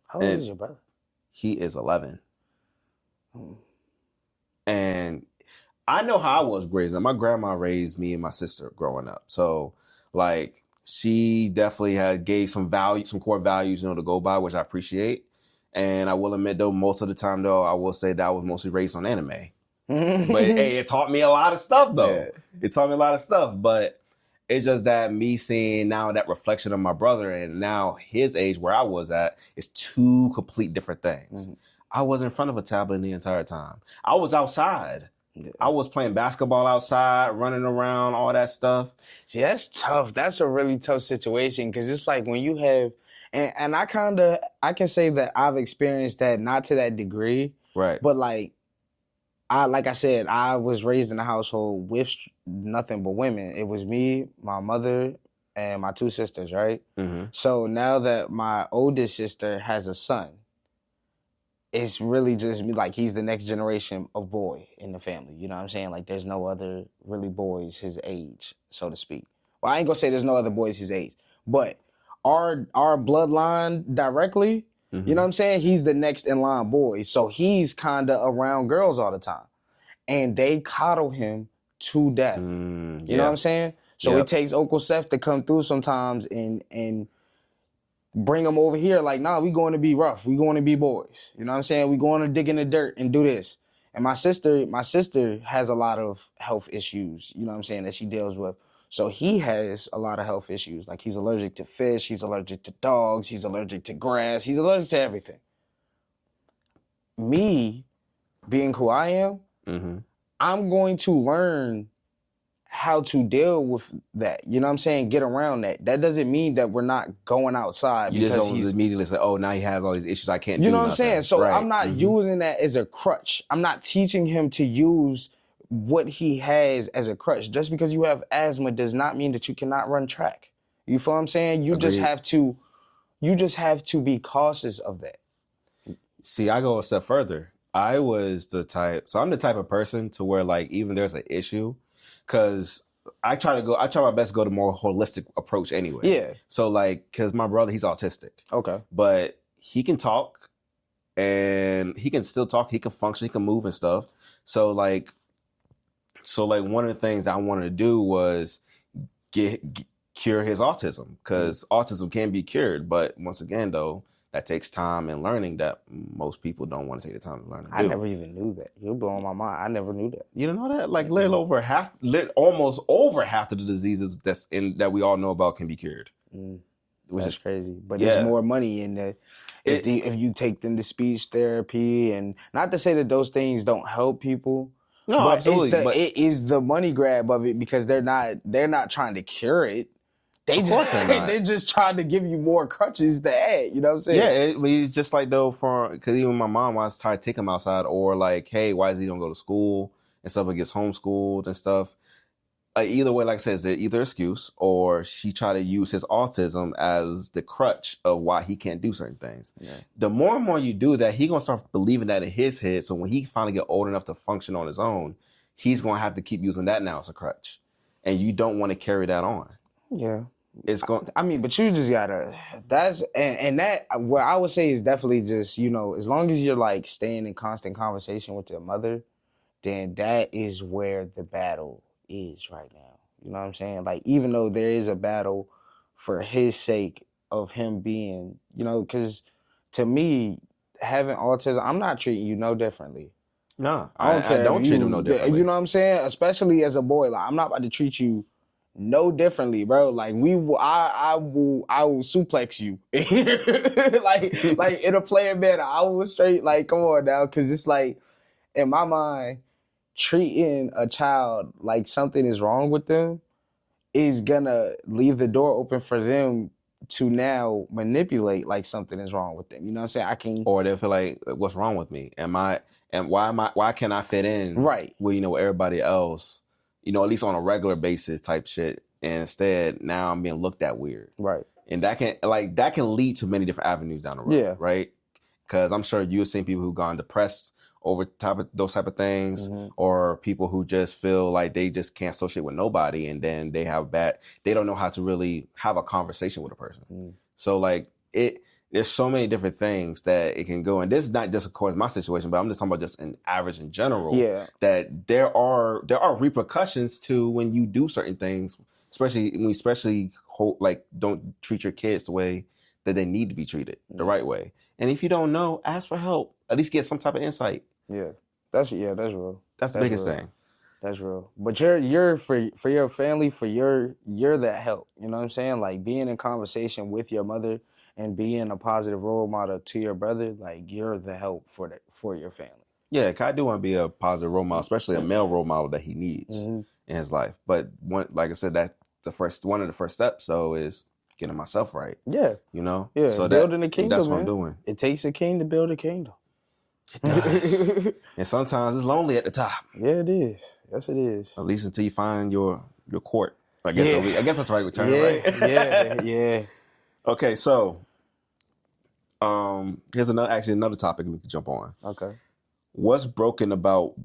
How old is your brother? He is 11. And I know how I was raised. My grandma raised me and my sister growing up. So, like, she definitely gave some core values, to go by, which I appreciate. And I will admit, though, most of the time, though, I will say that I was mostly raised on anime. But hey, it taught me a lot of stuff, though. Yeah. It taught me a lot of stuff. But it's just that me seeing now that reflection of my brother and now his age where I was at is two complete different things. Mm-hmm. I was in front of a tablet the entire time. I was outside. Yeah. I was playing basketball outside, running around, all that stuff. See, that's tough. That's a really tough situation because it's like when you have, and I can say that I've experienced that, not to that degree, right? But like I said, I was raised in a household with nothing but women. It was me, my mother, and my two sisters, right? Mm-hmm. So now that my oldest sister has a son, it's really just like he's the next generation of boy in the family. You know what I'm saying? Like there's no other really boys his age, so to speak. Well, I ain't gonna say there's no other boys his age, but our bloodline directly, mm-hmm. You know what I'm saying? He's the next in line boy. So he's kind of around girls all the time. And they coddle him to death. You know what I'm saying? So it takes Uncle Seth to come through sometimes and bring them over here like, nah, we going to be rough. We going to be boys. You know what I'm saying? We going to dig in the dirt and do this. And my sister has a lot of health issues, you know what I'm saying, that she deals with. So he has a lot of health issues. Like he's allergic to fish. He's allergic to dogs. He's allergic to grass. He's allergic to everything. Me being who I am, mm-hmm. I'm going to learn how to deal with that. You know what I'm saying? Get around that. That doesn't mean that we're not going outside. You just don't immediately say, oh, now he has all these issues. I can't do You know what I'm saying? So right. I'm not mm-hmm. using that as a crutch. I'm not teaching him to use what he has as a crutch. Just because you have asthma does not mean that you cannot run track. You feel what I'm saying? You just have to be cautious of that. See, I go a step further. I'm the type of person to where like even there's an issue, because I try my best to go to more holistic approach anyway. Yeah. So like, because my brother, he's autistic. Okay. But he can talk, and he can still talk. He can function. He can move and stuff. So like one of the things I wanted to do was cure his autism, because autism can be cured. But once again, though, that takes time and learning that most people don't want to take the time to learn to do. I never even knew that. You're blowing my mind. I never knew that. You didn't know that? Like almost over half of the diseases that we all know about can be cured. Which is crazy. But there's more money in there. If you take them to speech therapy, and not to say that those things don't help people. No, but absolutely. It is the money grab of it, because they're not trying to cure it. They're just trying to give you more crutches to add. You know what I'm saying? Yeah, it's just like though, because even my mom was trying to take him outside, or like, hey, why is he don't go to school and stuff? He gets homeschooled and stuff. Either way, like I said, it's either excuse, or she tried to use his autism as the crutch of why he can't do certain things. Yeah. The more and more you do that, he's gonna start believing that in his head. So when he finally get old enough to function on his own, he's gonna have to keep using that now as a crutch, and you don't want to carry that on. Yeah. It's going. I mean, but you just gotta. That's and that what I would say is definitely just, as long as you're like staying in constant conversation with your mother, then that is where the battle is right now. You know what I'm saying? Like, even though there is a battle for his sake of him being, because to me, having autism, I'm not treating you no differently. No, I don't I care don't if treat him no differently. you know what I'm saying? Especially as a boy, like I'm not about to treat you no differently, bro. Like I will suplex you, like in a player manner. I will straight like, come on now, because it's like in my mind, treating a child like something is wrong with them is gonna leave the door open for them to now manipulate like something is wrong with them. You know what I'm saying? I can Or they'll feel like, what's wrong with me? And why can't I fit in right, with, everybody else, at least on a regular basis type shit. And instead, now I'm being looked at weird. right, And that can lead to many different avenues down the road, yeah, right? Because I'm sure you've seen people who've gone depressed over those type of things, hmm or people who just feel like they just can't associate with nobody, and then they don't know how to really have a conversation with a person. mm. So like there's so many different things that it can go. And this is not just, of course, my situation, but I'm just talking about just an average in general. Yeah, That there are repercussions to when you do certain things, especially like don't treat your kids the way that they need to be treated, the right way. And if you don't know, ask for help. At least get some type of insight. yeah. That's real. That's the That's biggest real. thing. That's real. But you're for your family, you're that help. You know what I'm saying? Like being in conversation with your mother and being a positive role model to your brother, like you're the help for your family. Yeah, 'cause I do want to be a positive role model, especially a male role model that he needs hmm in his life. But like I said, that one of the first steps, so is getting myself right. Yeah, yeah. So Building a that's kingdom, what I'm man. doing. It takes a king to build a kingdom. It does, and sometimes it's lonely at the top. Yeah, it is. Yes, it is. At least until you find your court. I guess Yeah, that's the right term, yeah, right? yeah, yeah. Okay, so here's another topic we can jump on. Okay. What's broken about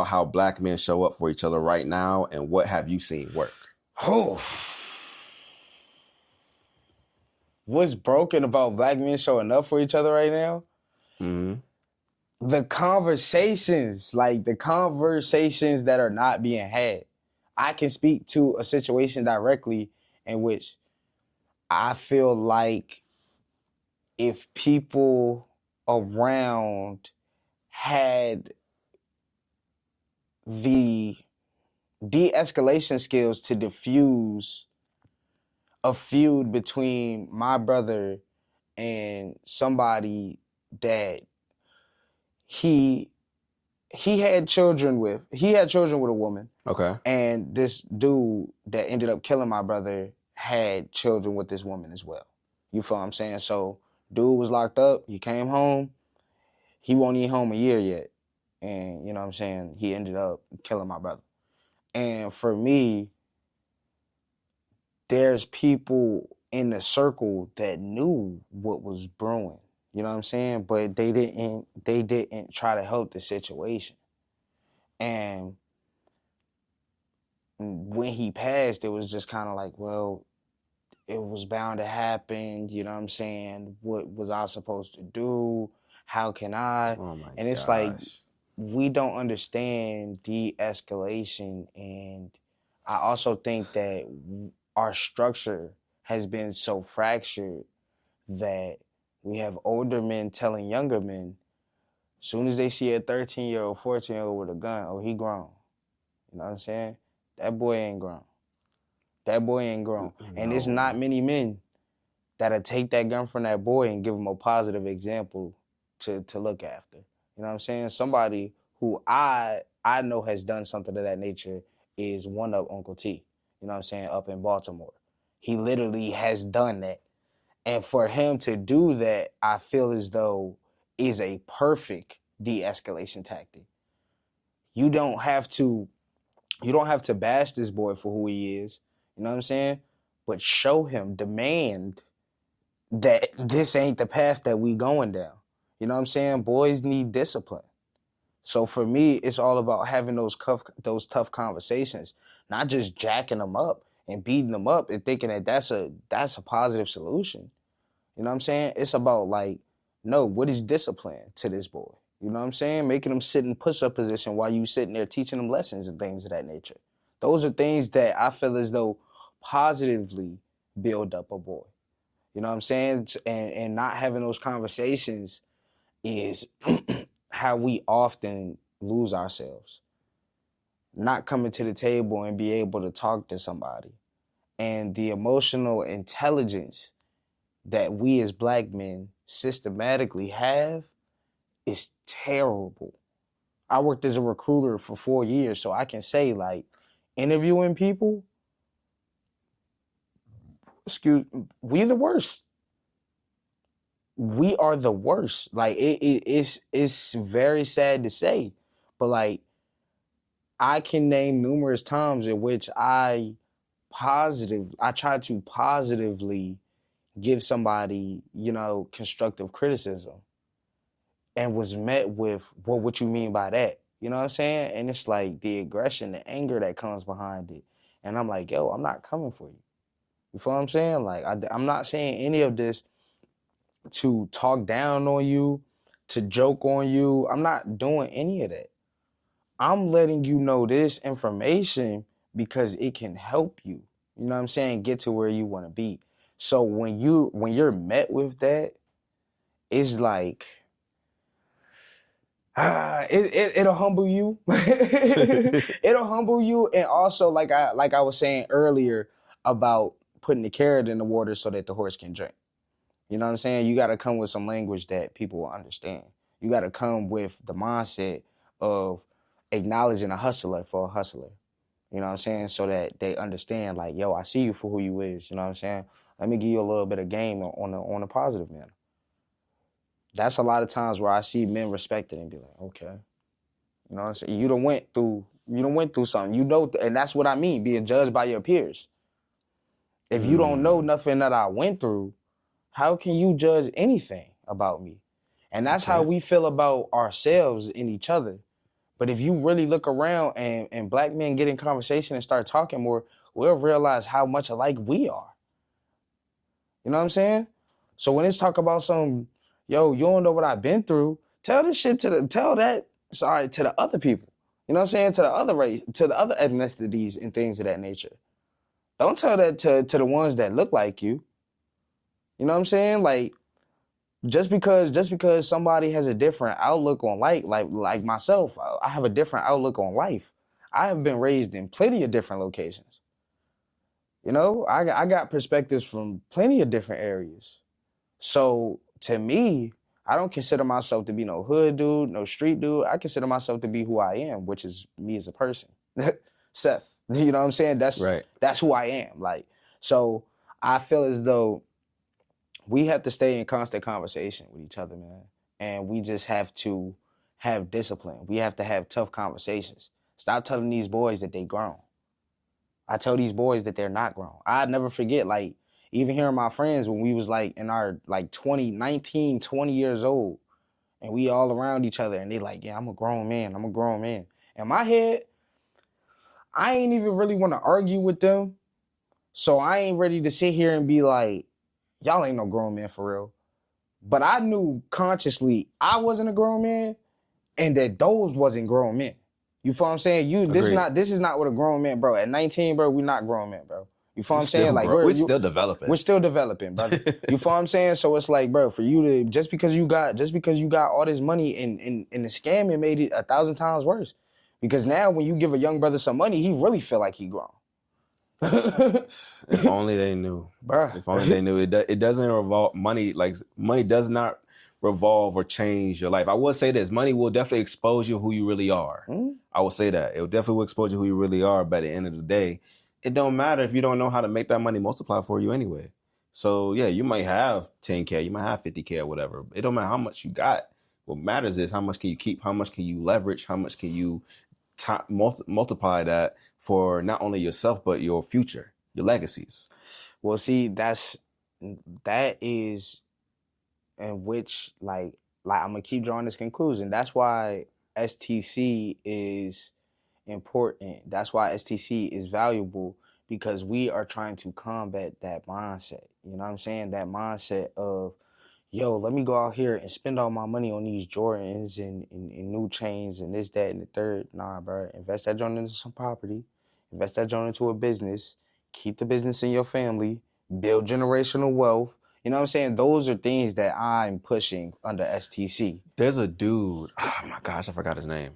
how black men show up for each other right now, and what have you seen work? Oh. What's broken about black men showing up for each other right now? Mm-hmm. The conversations, like the conversations that are not being had. I can speak to a situation directly in which I feel like if people around had the de-escalation skills to diffuse a feud between my brother and somebody that he he had children with a woman. Okay. And this dude that ended up killing my brother had children with this woman as well. You feel what I'm saying? So dude was locked up. He came home. He won't even home a year yet. And you know what I'm saying? He ended up killing my brother. And for me, there's people in the circle that knew what was brewing. You know what I'm saying? But they didn't try to help the situation. And when he passed, it was just kind of like, well, it was bound to happen. You know what I'm saying? What was I supposed to do? How can I? Oh my And it's like, gosh. we don't understand de-escalation. And I also think that our structure has been so fractured that we have older men telling younger men, as soon as they see a 13-year-old, 14-year-old with a gun, oh, he grown. You know what I'm saying? That boy ain't grown. That boy ain't grown. And there's No. not many men that'll take that gun from that boy and give him a positive example to look after. You know what I'm saying? Somebody who I know has done something of that nature is one of Uncle T. You know what I'm saying? Up in Baltimore. He literally has done that. And for him to do that, I feel as though is a perfect de-escalation tactic. You don't have to bash this boy for who he is. You know what I'm saying? But show him, demand that this ain't the path that we going down. You know what I'm saying? Boys need discipline. So for me, it's all about having those tough conversations, not just jacking them up and beating them up and thinking that that's a positive solution. You know what I'm saying? It's about like, no, what is discipline to this boy? You know what I'm saying? Making him sit in push-up position while you sitting there teaching him lessons and things of that nature. Those are things that I feel as though positively build up a boy. You know what I'm saying? And not having those conversations is how we often lose ourselves, not coming to the table and be able to talk to somebody. And the emotional intelligence that we as black men systematically have is terrible. I worked as a recruiter for 4 years, so I can say, like, interviewing people, we the worst. We are the worst. Like, it's very sad to say, but like, I can name numerous times in which I try to positively give somebody, constructive criticism, and was met with, well, what you mean by that? You know what I'm saying? And it's like the aggression, the anger that comes behind it. And I'm like, yo, I'm not coming for you. You feel what I'm saying? Like, I'm not saying any of this to talk down on you, to joke on you. I'm not doing any of that. I'm letting you know this information because it can help you. You know what I'm saying? Get to where you want to be. So when you're met with that, it's like, it'll humble you. It'll humble you, and also, like I was saying earlier about putting the carrot in the water so that the horse can drink. You know what I'm saying? You got to come with some language that people will understand. You got to come with the mindset of acknowledging a hustler for a hustler. You know what I'm saying? So that they understand, like, yo, I see you for who you is. You know what I'm saying? Let me give you a little bit of game on a positive manner. That's a lot of times where I see men respect it and be like, okay. You know what I'm saying? You done went through something. And that's what I mean, being judged by your peers. If you don't know nothing that I went through, how can you judge anything about me? And that's how we feel about ourselves and each other. But if you really look around and black men get in conversation and start talking more, we'll realize how much alike we are. You know what I'm saying? So when it's talk about some, yo, you don't know what I've been through, tell this shit to the other people. You know what I'm saying? To the other race, to the other ethnicities and things of that nature. Don't tell that to the ones that look like you. You know what I'm saying? Like, just because somebody has a different outlook on life, like myself, I have a different outlook on life. I have been raised in plenty of different locations. You know, I got perspectives from plenty of different areas. So to me, I don't consider myself to be no hood dude, no street dude. I consider myself to be who I am, which is me as a person. Seth. You know what I'm saying? That's who I am. Like, so I feel as though we have to stay in constant conversation with each other, man. And we just have to have discipline. We have to have tough conversations. Stop telling these boys that they grown. I tell these boys that they're not grown. I never forget, like, even hearing my friends when we was like in our like 20 years old, and we all around each other, and they like, yeah, I'm a grown man. I'm a grown man. In my head, I ain't even really want to argue with them. So I ain't ready to sit here and be like, y'all ain't no grown man for real. But I knew consciously I wasn't a grown man and that those wasn't grown men. You feel what I'm saying? This is not what a grown man, bro. At 19, bro, we not grown men, bro. You feel what I'm saying? Like we're still developing. We're still developing, brother. You feel what I'm saying? So it's like, bro, for you to just because you got all this money and the scamming made it 1,000 times worse. Because now when you give a young brother some money, he really feel like he grown. If only they knew. Bruh. If only they knew. It doesn't revolve money. Like, money does not revolve or change your life. I will say this: money will definitely expose you who you really are. I will say that it will definitely expose you who you really are. But at the end of the day, it don't matter if you don't know how to make that money multiply for you anyway. So yeah, you might have 10K, you might have 50K or whatever. It don't matter how much you got. What matters is how much can you keep, how much can you leverage, how much can you multiply that for not only yourself but your future, your legacies. Well, see, that is in which like I'm gonna keep drawing this conclusion. That's why STC is important. That's why STC is valuable, because we are trying to combat that mindset. You know what I'm saying? That mindset of, yo, let me go out here and spend all my money on these Jordans and new chains and this, that, and the third. Nah, bro. Invest that joint into some property. Invest that joint into a business. Keep the business in your family. Build generational wealth. You know what I'm saying? Those are things that I'm pushing under STC. There's a dude. Oh my gosh, I forgot his name.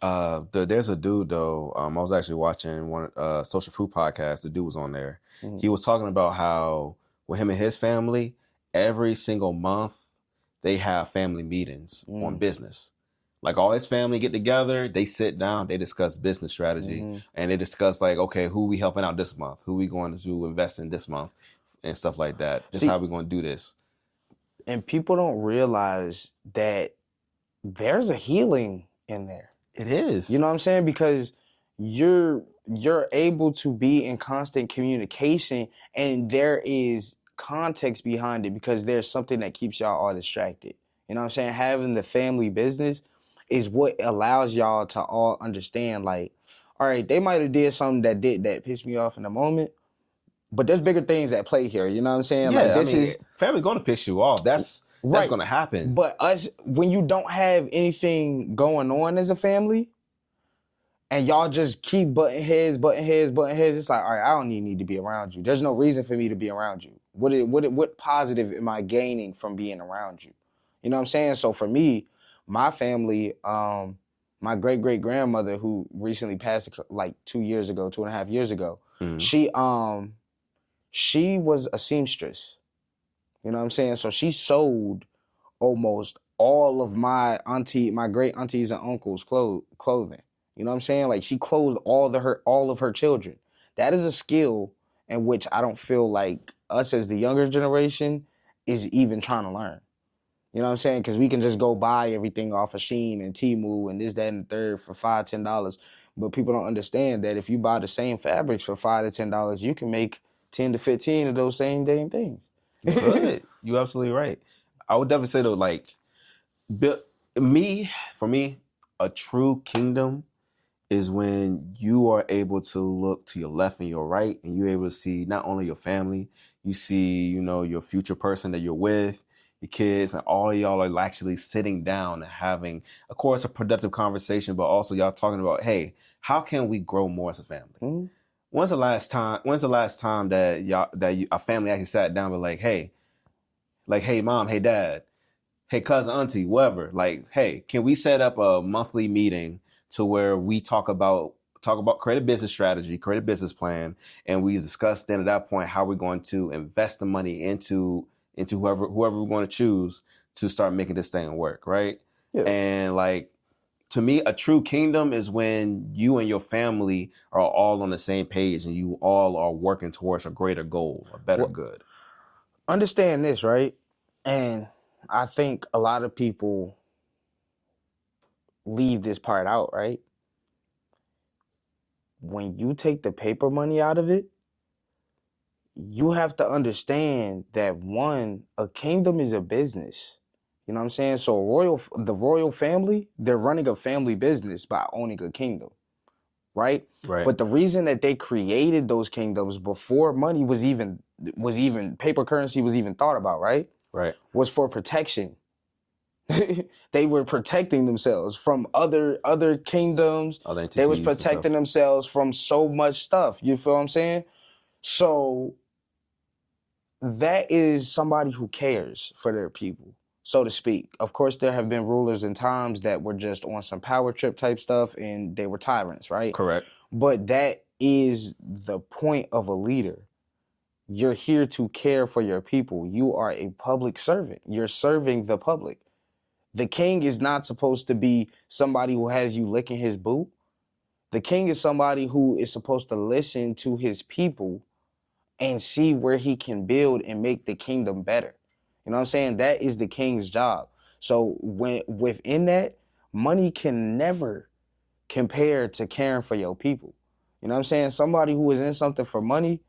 There's a dude though. I was actually watching one Social Proof podcast. The dude was on there. Mm-hmm. He was talking about how with him and his family, every single month they have family meetings on business. Like all his family get together, they sit down, they discuss business strategy, and they discuss like, okay, who we helping out this month, who we going to invest in this month, and stuff like that. Just how we going to do this. And people don't realize that there's a healing in there. It is. You know what I'm saying? Because you're able to be in constant communication, and there is context behind it because there's something that keeps y'all all distracted. You know what I'm saying? Having the family business is what allows y'all to all understand, like, all right, they might have did something that pissed me off in the moment, but there's bigger things at play here. You know what I'm saying? Yeah, like this is family going to piss you off. That's going to happen. But when you don't have anything going on as a family, and y'all just keep butting heads, it's like, all right, I don't even need to be around you. There's no reason for me to be around you. What positive am I gaining from being around you? You know what I'm saying? So for me, my family, my great-great-grandmother who recently passed like 2.5 years ago, she was a seamstress. You know what I'm saying? So she sold almost all of my great aunties and uncles' clothing. You know what I'm saying? Like she clothed all of her children. That is a skill in which I don't feel like us as the younger generation is even trying to learn. You know what I'm saying? Because we can just go buy everything off of Shein and Temu and this, that, and the third for $5-10. But people don't understand that if you buy the same fabrics for $5 to $10, you can make 10 to 15 of those same damn things. You could. You're absolutely right. I would definitely say though, like, for me, a true kingdom is when you are able to look to your left and your right, and you're able to see not only your family, you see, your future person that you're with, your kids, and all y'all are actually sitting down and having, of course, a productive conversation, but also y'all talking about, hey, how can we grow more as a family? Mm-hmm. When's the last time that a family actually sat down and hey, mom, hey, dad, hey, cousin, auntie, whoever, hey, can we set up a monthly meeting to where we talk about create a business strategy, create a business plan, and we discuss then at that point how we're going to invest the money into whoever we're going to choose to start making this thing work, right? Yeah. And to me, a true kingdom is when you and your family are all on the same page and you all are working towards a greater goal, a better good. Understand this, right? And I think a lot of people leave this part out, right? When you take the paper money out of it, you have to understand that a kingdom is a business. You know what I'm saying? So the royal family, they're running a family business by owning a kingdom, right? Right. But the reason that they created those kingdoms before money was even paper currency was even thought about, right? Right. Was for protection. They were protecting themselves from other kingdoms. They was protecting themselves from so much stuff. You feel what I'm saying? So that is somebody who cares for their people, so to speak. Of course, there have been rulers in times that were just on some power trip type stuff and they were tyrants, right? Correct. But that is the point of a leader. You're here to care for your people. You are a public servant. You're serving the public. The king is not supposed to be somebody who has you licking his boot. The king is somebody who is supposed to listen to his people and see where he can build and make the kingdom better. You know what I'm saying? That is the king's job. So within that, money can never compare to caring for your people. You know what I'm saying? Somebody who is in something for money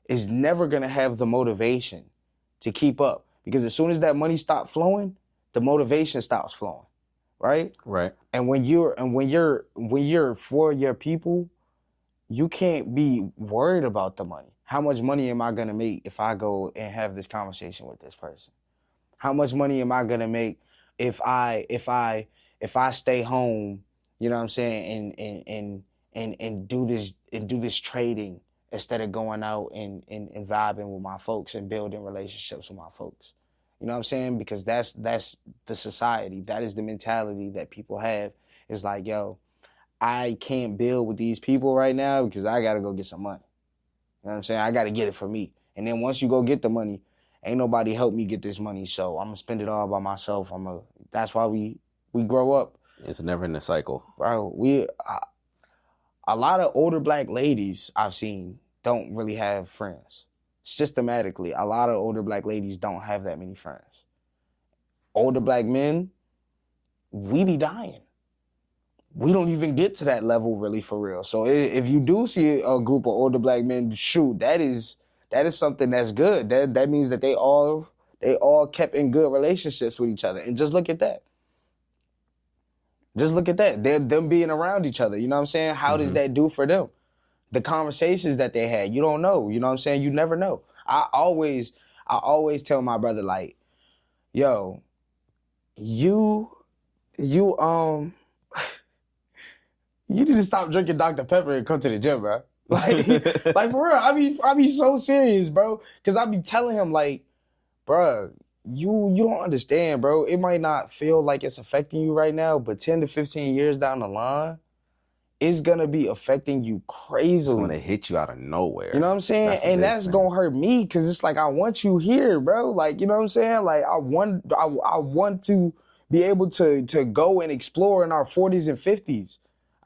is never going to have the motivation to keep up, because as soon as that money stops flowing, the motivation stops flowing, right? Right. And when you're for your people, you can't be worried about the money. How much money am I going to make if I go and have this conversation with this person? How much money am I going to make if I stay home, you know what I'm saying, and do this trading instead of going out and vibing with my folks and building relationships with my folks. You know what I'm saying? Because that's the society. That is the mentality that people have. It's like, yo, I can't build with these people right now because I gotta go get some money. You know what I'm saying? I gotta get it for me. And then once you go get the money, ain't nobody help me get this money, so I'm gonna spend it all by myself. That's why we grow up. It's a never-ending cycle. Bro, a lot of older black ladies I've seen don't really have friends. Systematically, a lot of older black ladies don't have that many friends. Older black men, we be dying. We don't even get to that level really for real. So if you do see a group of older black men, shoot, that is something that's good. That means that they all kept in good relationships with each other. And just look at that. Just look at that. They're them being around each other. You know what I'm saying? How does that do for them? The conversations that they had, you don't know. You know what I'm saying? You never know. I always tell my brother, like, yo, you need to stop drinking Dr. Pepper and come to the gym, bro. Like for real. I be so serious, bro. Cause I be telling him, like, bro, you don't understand, bro. It might not feel like it's affecting you right now, but 10 to 15 years down the line, it's gonna be affecting you crazily. It's gonna hit you out of nowhere. You know what I'm saying? That's gonna hurt me because it's like I want you here, bro. Like, you know what I'm saying? Like I want to be able to go and explore in our 40s and 50s.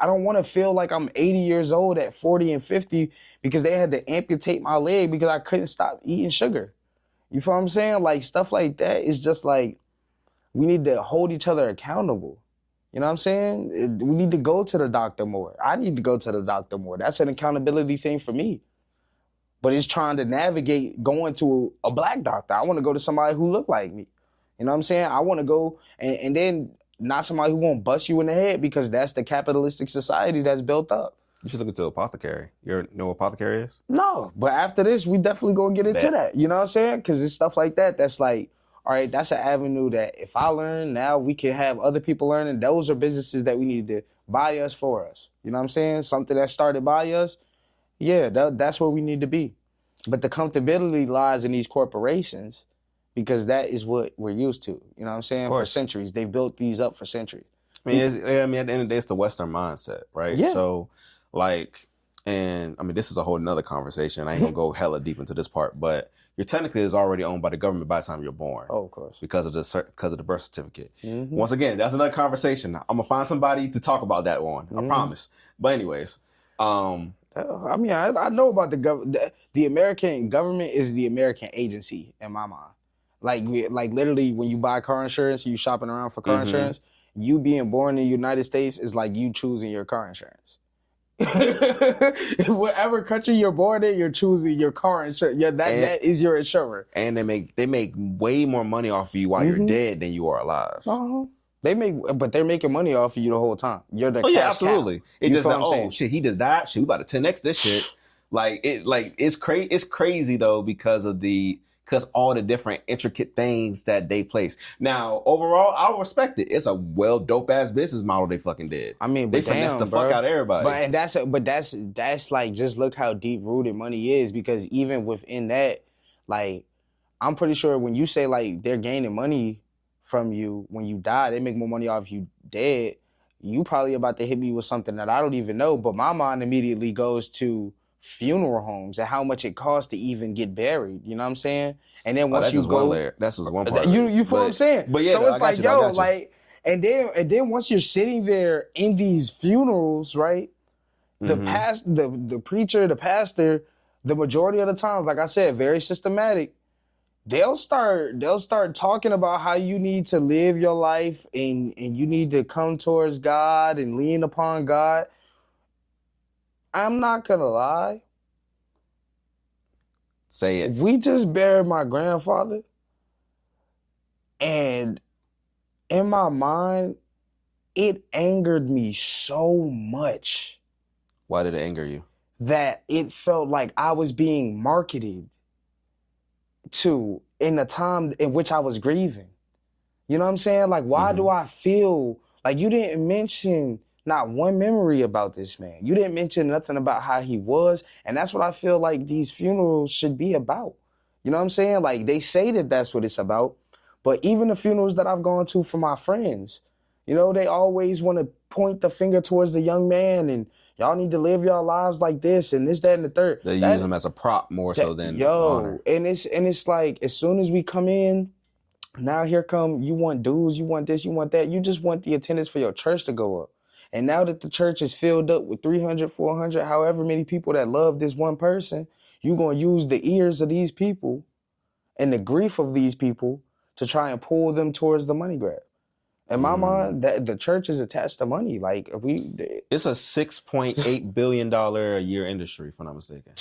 I don't want to feel like I'm 80 years old at 40 and 50 because they had to amputate my leg because I couldn't stop eating sugar. You feel what I'm saying? Like stuff like that is just like we need to hold each other accountable. You know what I'm saying? We need to go to the doctor more. I need to go to the doctor more. That's an accountability thing for me. But it's trying to navigate going to a black doctor. I want to go to somebody who look like me. You know what I'm saying? I want to go and then not somebody who won't bust you in the head because that's the capitalistic society that's built up. You should look into apothecary. You know what apothecary is? No, but after this, we definitely gonna get into that. You know what I'm saying? Because it's stuff like that that's like, all right, that's an avenue that if I learn, now we can have other people learning. Those are businesses that we need to buy us for us. You know what I'm saying? Something that started by us. Yeah, that's where we need to be. But the comfortability lies in these corporations because that is what we're used to. You know what I'm saying? For centuries. They built these up for centuries. I mean, at the end of the day, it's the Western mindset, right? Yeah. So, like, and I mean, this is a whole nother conversation. I ain't gonna go hella deep into this part, but you're technically is already owned by the government by the time you're born. Oh, of course. Because of the birth certificate. Once again, that's another conversation. I'm gonna find somebody to talk about that one. I promise. But anyways, I mean, I know about the government. The American government is the American agency in my mind. Like literally, when you buy car insurance, you shopping around for car insurance. You being born in the United States is like you choosing your car insurance. Whatever country you're born in, you're choosing your car insurance. Yeah, that is your insurer. And they make way more money off of you while you're dead than you are alive. But they're making money off of you the whole time. You're the cash absolutely. cow. It's just like, shit, he just died. Shit, we about to 10x this shit. It's crazy though because all the different intricate things that they place. Now, overall, I'll respect it. It's a dope ass business model they fucking did. I mean, they finessed the fuck out of everybody. But that's like, just look how deep rooted money is, because even within that, like, I'm pretty sure when you say like they're gaining money from you when you die, they make more money off you dead. You probably about to hit me with something that I don't even know, but my mind immediately goes to funeral homes and how much it costs to even get buried. You know what I'm saying? And then once you go, that's just one part. You feel what I'm saying? But yeah, so it's like, yo, like, and then once you're sitting there in these funerals, right? The preacher, the pastor, the majority of the times, like I said, very systematic. They'll start talking about how you need to live your life and you need to come towards God and lean upon God. I'm not gonna lie. Say it. We just buried my grandfather, and in my mind, it angered me so much. Why did it anger you? That it felt like I was being marketed to in the time in which I was grieving. You know what I'm saying? Like, why do I feel like you didn't mention Not one memory about this man. You didn't mention nothing about how he was. And that's what I feel like these funerals should be about. You know what I'm saying? Like, they say that that's what it's about. But even the funerals that I've gone to for my friends, you know, they always want to point the finger towards the young man and y'all need to live y'all lives like this and this, that, and the third. They use them as a prop more so than honor. And it's like, as soon as we come in, now here come, you want dues, you want this, you want that. You just want the attendance for your church to go up. And now that the church is filled up with 300, 400, however many people that love this one person, you're going to use the ears of these people and the grief of these people to try and pull them towards the money grab. In my mind, that the church is attached to money. Like, it's a $6.8 billion a year industry, if I'm not mistaken.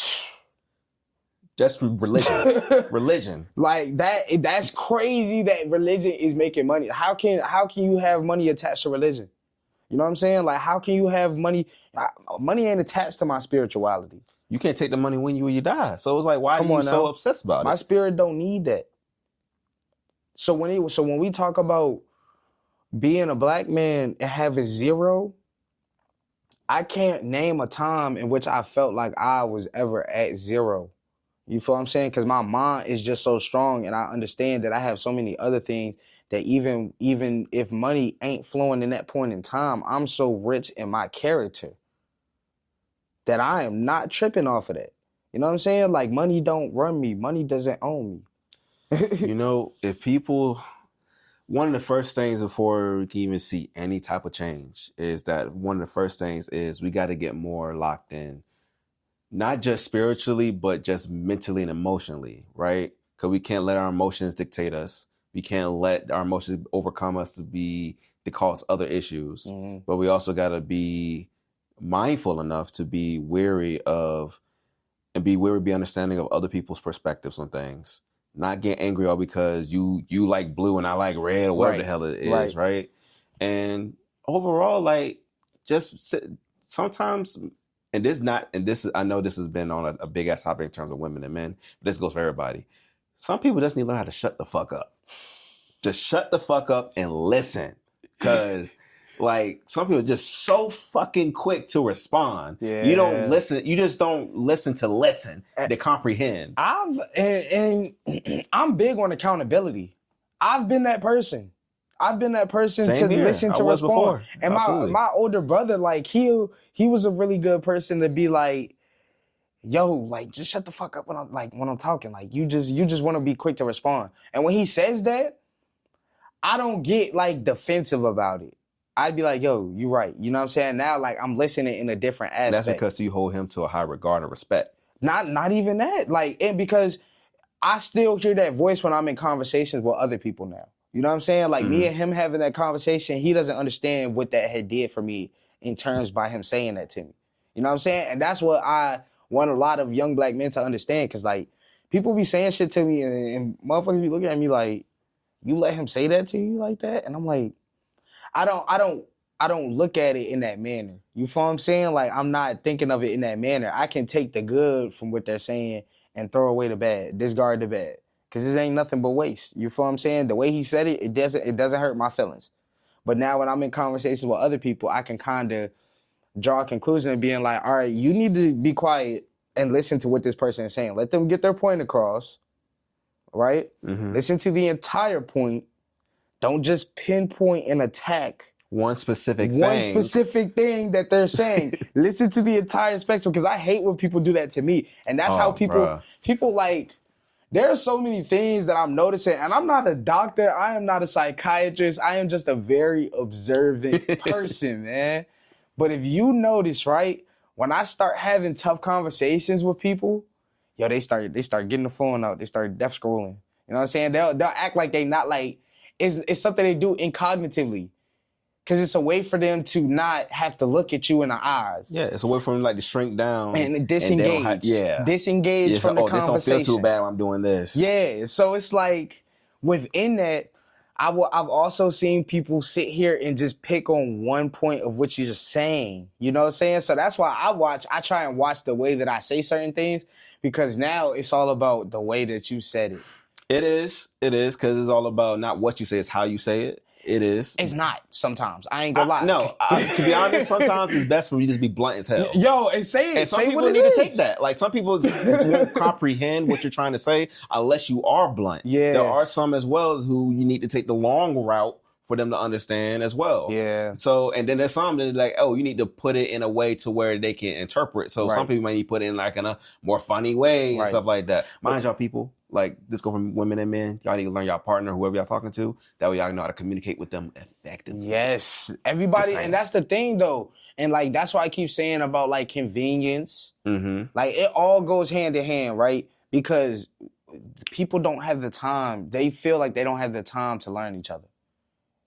That's religion. Religion. Like that's crazy that religion is making money. How can you have money attached to religion? You know what I'm saying? Like, how can you have money? Money ain't attached to my spirituality. You can't take the money when you die. So it's like, why are you so obsessed about it? My spirit don't need that. So when we talk about being a black man and having zero, I can't name a time in which I felt like I was ever at zero. You feel what I'm saying? Because my mind is just so strong, and I understand that I have so many other things that even if money ain't flowing in that point in time, I'm so rich in my character that I am not tripping off of that. You know what I'm saying? Like, money don't run me. Money doesn't own me. You know, if people, one of the first things before we can even see any type of change is that one of the first things is we got to get more locked in. Not just spiritually, but just mentally and emotionally, right? Because we can't let our emotions dictate us. We can't let our emotions overcome us to cause other issues. Mm-hmm. But we also got to be mindful enough to be be understanding of other people's perspectives on things. Not get angry all because you like blue and I like red or whatever the hell it is, right? And overall, like, just sometimes. I know this has been on a big ass topic in terms of women and men, but this goes for everybody. Some people just need to learn how to shut the fuck up. Just shut the fuck up and listen. Cause like, some people are just so fucking quick to respond. Yeah. You don't listen. You just don't listen to comprehend. I'm big on accountability. I've been that person. Same to here. listen to respond. Before. And my older brother, like, he was a really good person to be like, yo, like, just shut the fuck up when I'm talking. Like, you just want to be quick to respond. And when he says that, I don't get like defensive about it. I'd be like, yo, you right. You know what I'm saying? Now, like, I'm listening in a different aspect. That's because you hold him to a high regard and respect. Not even that. Like, and because I still hear that voice when I'm in conversations with other people now. You know what I'm saying? Like, me and him having that conversation, he doesn't understand what that had did for me in terms by him saying that to me. You know what I'm saying? And that's what I want a lot of young black men to understand. Because, like, people be saying shit to me and motherfuckers be looking at me like, you let him say that to you like that? And I'm like, I don't look at it in that manner. You feel what I'm saying? Like, I'm not thinking of it in that manner. I can take the good from what they're saying and throw away the bad, discard the bad. Because this ain't nothing but waste. You feel what I'm saying? The way he said it, it doesn't hurt my feelings. But now when I'm in conversations with other people, I can kind of draw a conclusion and being like, all right, you need to be quiet and listen to what this person is saying. Let them get their point across, right? Mm-hmm. Listen to the entire point. Don't just pinpoint and attack one specific thing that they're saying. Listen to the entire spectrum, because I hate when people do that to me. And that's how people like, there are so many things that I'm noticing, and I'm not a doctor. I am not a psychiatrist. I am just a very observant person, man. But if you notice, right, when I start having tough conversations with people, yo, they start getting the phone out. They start death scrolling. You know what I'm saying? They'll act like they not like, it's something they do incognitively. Because it's a way for them to not have to look at you in the eyes. Yeah, it's a way for them like to shrink down. And disengage. Disengage from the conversation. This don't feel too bad when I'm doing this. Yeah, so it's like, within that, I've also seen people sit here and just pick on one point of what you're saying. You know what I'm saying? So that's why I try and watch the way that I say certain things, because now it's all about the way that you said it. It is, because it's all about not what you say, it's how you say it. It is. It's not sometimes. I ain't gonna lie. No, to be honest, sometimes it's best for you to just be blunt as hell. Yo, and say it. And some say people what need it to is. take that. Like some people won't comprehend what you're trying to say unless you are blunt. Yeah. There are some as well who you need to take the long route for them to understand as well. Yeah. So, and then there's some that are like, oh, you need to put it in a way to where they can interpret. So some Right. people might need to put it in like in a more funny way and Right. stuff like that. Mind y'all people, like this go from women and men. Y'all need to learn y'all partner, whoever y'all talking to. That way y'all know how to communicate with them effectively. Yes. Everybody, and that's the thing though. And like that's why I keep saying about like convenience. Mm-hmm. Like it all goes hand in hand, right? Because people don't have the time. They feel like they don't have the time to learn each other.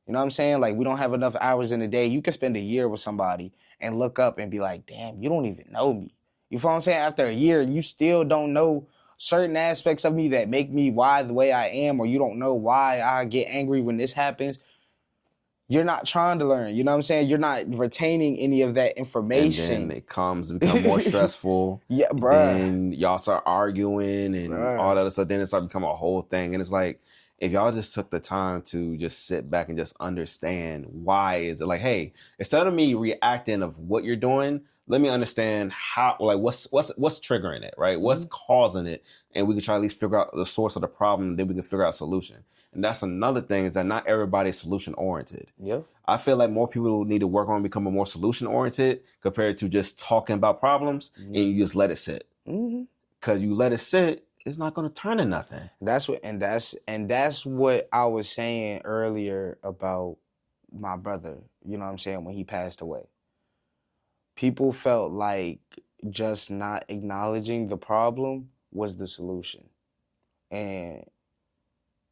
You know what I'm saying? Like we don't have enough hours in a day. You can spend a year with somebody and look up and be like, damn, you don't even know me. You feel what I'm saying? After a year, you still don't know certain aspects of me that make me why the way I am, or you don't know why I get angry when this happens. You're not trying to learn. You know what I'm saying? You're not retaining any of that information. And then it become more stressful. Yeah, bruh. Then y'all start arguing and all that other stuff. Then it starts becoming a whole thing. And it's like, if y'all just took the time to just sit back and just understand why is it like, hey, instead of me reacting of what you're doing, let me understand how, like, what's triggering it, right? What's causing it, and we can try to at least figure out the source of the problem. And then we can figure out a solution. And that's another thing is that not everybody's solution oriented. Yeah. I feel like more people need to work on becoming more solution oriented compared to just talking about problems and you just let it sit. Because you let it sit, it's not going to turn to nothing. That's what I was saying earlier about my brother. You know what I'm saying? When he passed away, people felt like just not acknowledging the problem was the solution, and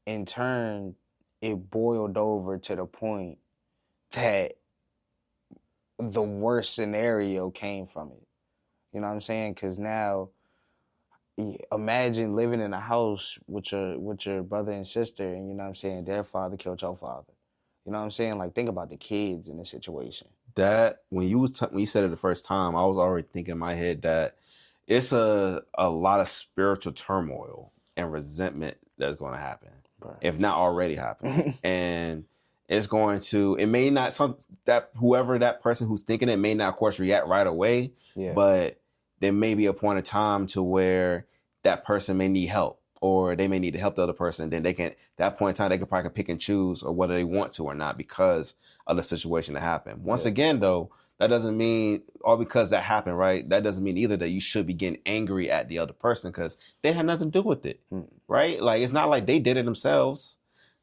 in turn, it boiled over to the point that the worst scenario came from it. You know what I'm saying? Because now, imagine living in a house with your brother and sister, and you know what I'm saying, their father killed your father. You know what I'm saying? Like, think about the kids in this situation. That when you said it the first time, I was already thinking in my head that it's a lot of spiritual turmoil and resentment that's going to happen, if not already happening. And it's going to, it may not, whoever that person who's thinking it may not, of course, react right away, but there may be a point of time to where that person may need help, or they may need to help the other person. Then they can, that point in time, they can probably pick and choose or whether they want to or not because of the situation that happened. Once again, though, that doesn't mean, all because that happened, right? That doesn't mean either that you should be getting angry at the other person because they had nothing to do with it, right? Like, it's not like they did it themselves,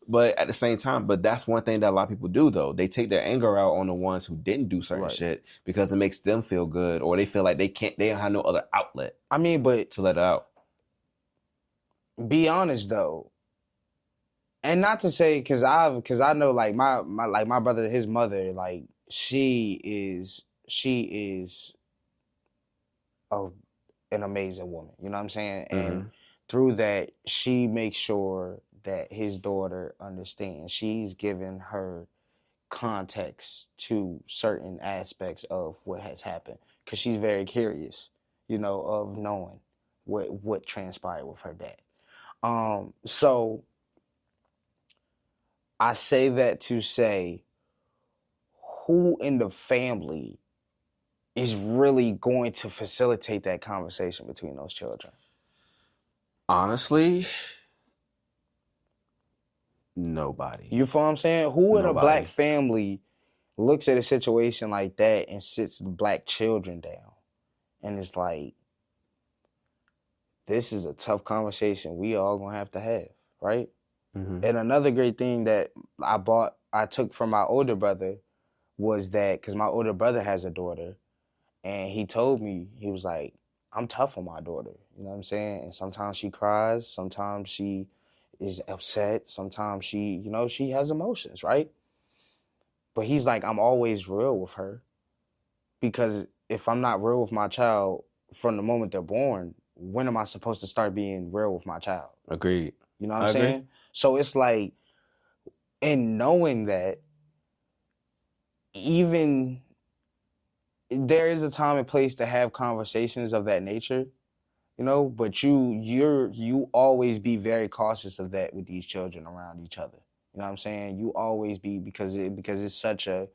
but at the same time, but that's one thing that a lot of people do, though. They take their anger out on the ones who didn't do certain shit because it makes them feel good, or they feel like they don't have no other outlet. I mean, but to let it out. Be honest though, and not to say because I know like my brother, his mother, like she is an amazing woman. You know what I'm saying? And through that, she makes sure that his daughter understands. She's given her context to certain aspects of what has happened because she's very curious, you know, of knowing what transpired with her dad. So I say that to say, who in the family is really going to facilitate that conversation between those children? Honestly, nobody. You feel what I'm saying? Who in a black family looks at a situation like that and sits the black children down and is like, this is a tough conversation we all gonna have to have, right? And another great thing that I took from my older brother was that, because my older brother has a daughter, and he told me, he was like, I'm tough on my daughter. You know what I'm saying? And sometimes she cries, sometimes she is upset, sometimes she, you know, she has emotions, right? But he's like, I'm always real with her, because if I'm not real with my child from the moment they're born, when am I supposed to start being real with my child? Agreed. You know what I'm saying? So it's like, in knowing that, even there is a time and place to have conversations of that nature, you know, but you always be very cautious of that with these children around each other. You know what I'm saying? You always be because it's such a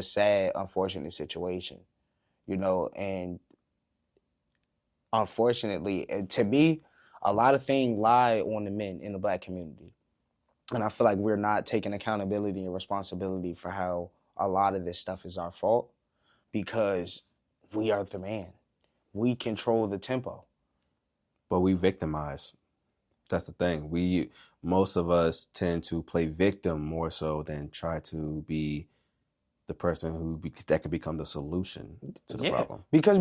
sad, unfortunate situation. And unfortunately, to me, a lot of things lie on the men in the black community. And I feel like we're not taking accountability and responsibility for how a lot of this stuff is our fault because we are the man. We control the tempo. But we victimize. That's the thing. Most of us tend to play victim more so than try to be the person that could become the solution to the problem. Because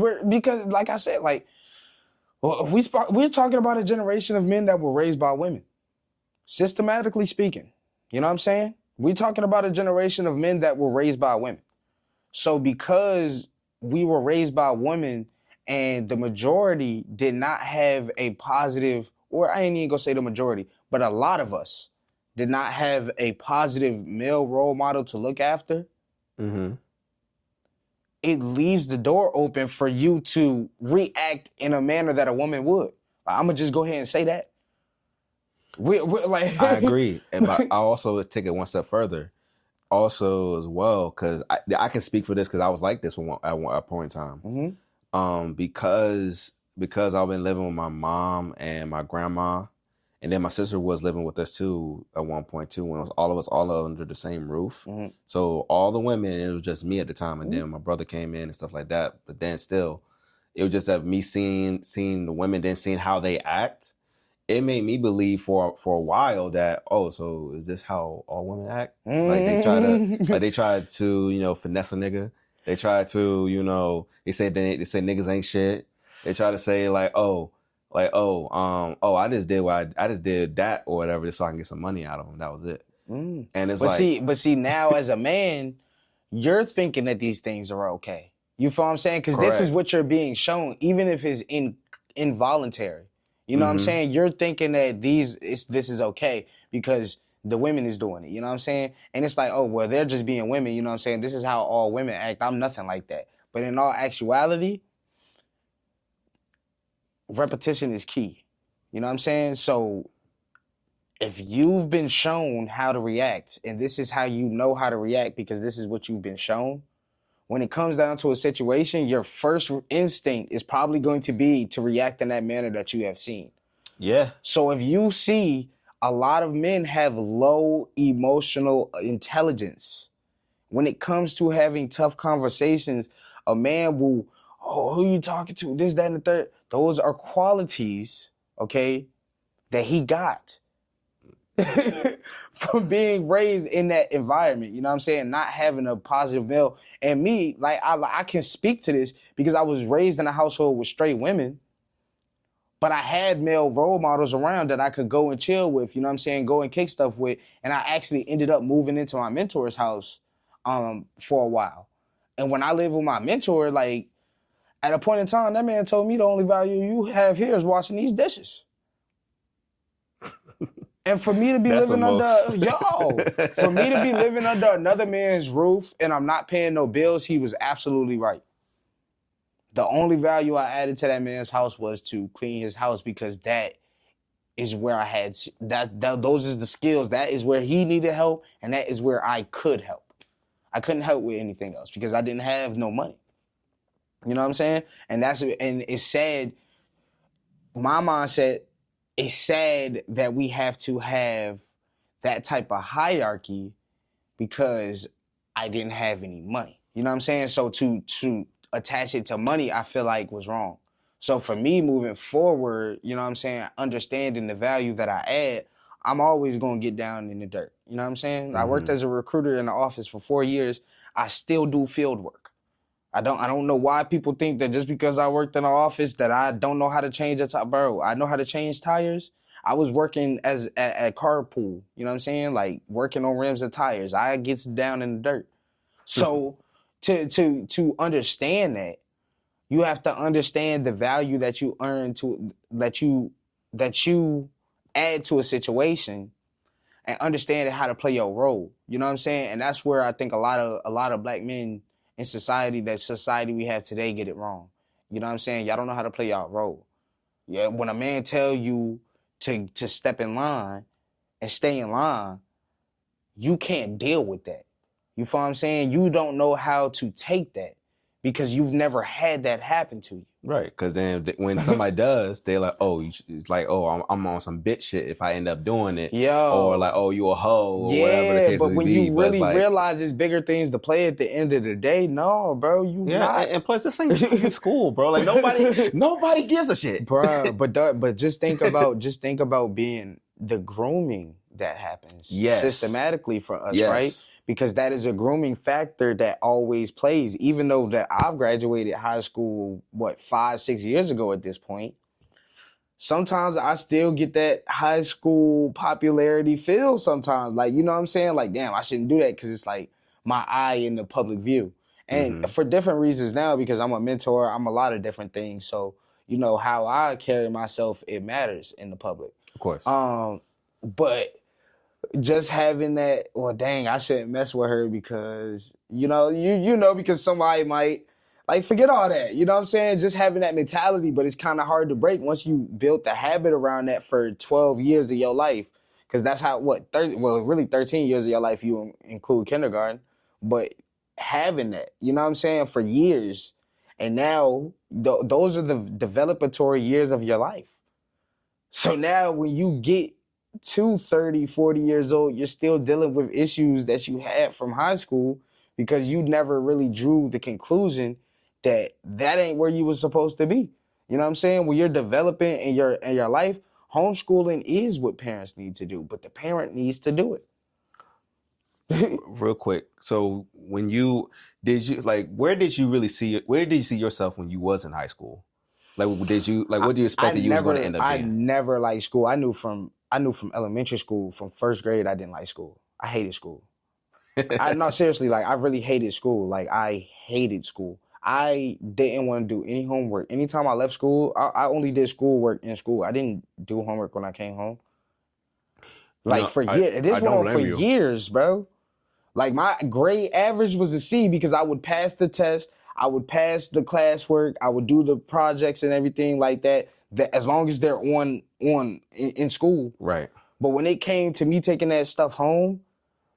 like I said, like we're talking about a generation of men that were raised by women, systematically speaking. You know what I'm saying? We're talking about a generation of men that were raised by women. So because we were raised by women and the majority did not have a positive, or I ain't even gonna say the majority, but a lot of us did not have a positive male role model to look after, Mm-hmm. it leaves the door open for you to react in a manner that a woman would. I'm gonna just go ahead and say that. We're like I agree, but I also take it one step further. Also, as well, because I can speak for this because I was like this at one point in time. Mm-hmm. Because I've been living with my mom and my grandma, and then my sister was living with us too at one point too, when it was all of us all under the same roof. Mm-hmm. So all the women, it was just me at the time, and then my brother came in and stuff like that. But then still, it was just that me seeing the women, then seeing how they act. It made me believe for a while that, so is this how all women act? Like they try to finesse a nigga. They try to they say niggas ain't shit. They try to say I just did that or whatever just so I can get some money out of them. That was it. Mm. And it's but see now as a man, you're thinking that these things are okay. You feel what I'm saying? Because this is what you're being shown, even if it's involuntary. You know what I'm saying? You're thinking that this is okay because the women is doing it. You know what I'm saying? And it's like, oh, well, they're just being women. You know what I'm saying? This is how all women act. I'm nothing like that. But in all actuality, repetition is key. You know what I'm saying? So if you've been shown how to react, and this is how you know how to react because this is what you've been shown, when it comes down to a situation, your first instinct is probably going to be to react in that manner that you have seen. Yeah. So if you see a lot of men have low emotional intelligence, when it comes to having tough conversations, a man will, who you talking to? This, that, and the third. Those are qualities, okay, that he got from being raised in that environment. You know what I'm saying? Not having a positive male. And me, I can speak to this because I was raised in a household with straight women, but I had male role models around that I could go and chill with, you know what I'm saying, go and kick stuff with. And I actually ended up moving into my mentor's house for a while. And when I lived with my mentor, at a point in time, that man told me the only value you have here is washing these dishes. And for me to be living under another man's roof and I'm not paying no bills, he was absolutely right. The only value I added to that man's house was to clean his house because that is where I had those is the skills. That is where he needed help, and that is where I could help. I couldn't help with anything else because I didn't have no money. You know what I'm saying? And it's sad. My mindset, it's sad that we have to have that type of hierarchy because I didn't have any money. You know what I'm saying? So to attach it to money, I feel like was wrong. So for me moving forward, you know what I'm saying, understanding the value that I add, I'm always going to get down in the dirt. You know what I'm saying? Mm-hmm. I worked as a recruiter in the office for 4 years. I still do field work. I don't know why people think that just because I worked in an office that I don't know how to change a tire. Bro, I know how to change tires. I was working at carpool, you know what I'm saying? Like working on rims and tires. I gets down in the dirt. So to understand that, you have to understand the value that you earn that you add to a situation and understand how to play your role. You know what I'm saying? And that's where I think a lot of black men in society we have today get it wrong. You know what I'm saying? Y'all don't know how to play y'all role. Yeah, when a man tell you to step in line, and stay in line, you can't deal with that. You feel what I'm saying? You don't know how to take that because you've never had that happen to you. Right, because then when somebody does, they're like, "Oh, it's like, oh, I'm on some bitch shit if I end up doing it," or like, "Oh, you a hoe," or whatever the Yeah, case but may when be. you But it's really like, realize it's bigger things to play at the end of the day, no, bro, you yeah, not. and plus this ain't fucking school, bro. Like nobody gives a shit, Bruh, but just think about being the grooming that happens Yes, systematically for us, right? yes, Because that is a grooming factor that always plays. Even though that I've graduated high school, 5-6 years ago at this point, sometimes I still get that high school popularity feel sometimes. Like, you know what I'm saying? Like, damn, I shouldn't do that because it's like my eye in the public view. And mm-hmm. for different reasons now, because I'm a mentor, I'm a lot of different things. So, you know, how I carry myself, it matters in the public. Of course. But just having that, well, dang, I shouldn't mess with her because, because somebody might like forget all that. You know what I'm saying? Just having that mentality, but it's kind of hard to break once you built the habit around that for 12 years of your life. Because that's how, 13 years of your life, you include kindergarten. But having that, you know what I'm saying, for years. And now those are the developatory years of your life. So now when you get to 30, 40 years old, you're still dealing with issues that you had from high school because you never really drew the conclusion that ain't where you were supposed to be. You know what I'm saying? When you're developing in your life, homeschooling is what parents need to do, but the parent needs to do it. Real quick. So where did you see yourself when you was in high school? Like, what did you expect that you was going to end up I being? never liked school. I knew from elementary school, from first grade, I didn't like school. I hated school. I no seriously, like I really hated school. Like I hated school. I didn't want to do any homework. Anytime I left school, I only did schoolwork in school. I didn't do homework when I came home. Like for years, this I went don't on for blame you. years, bro. Like my grade average was a C because I would pass the test, I would pass the classwork, I would do the projects and everything like that. That as long as they're in school. Right. But when it came to me taking that stuff home,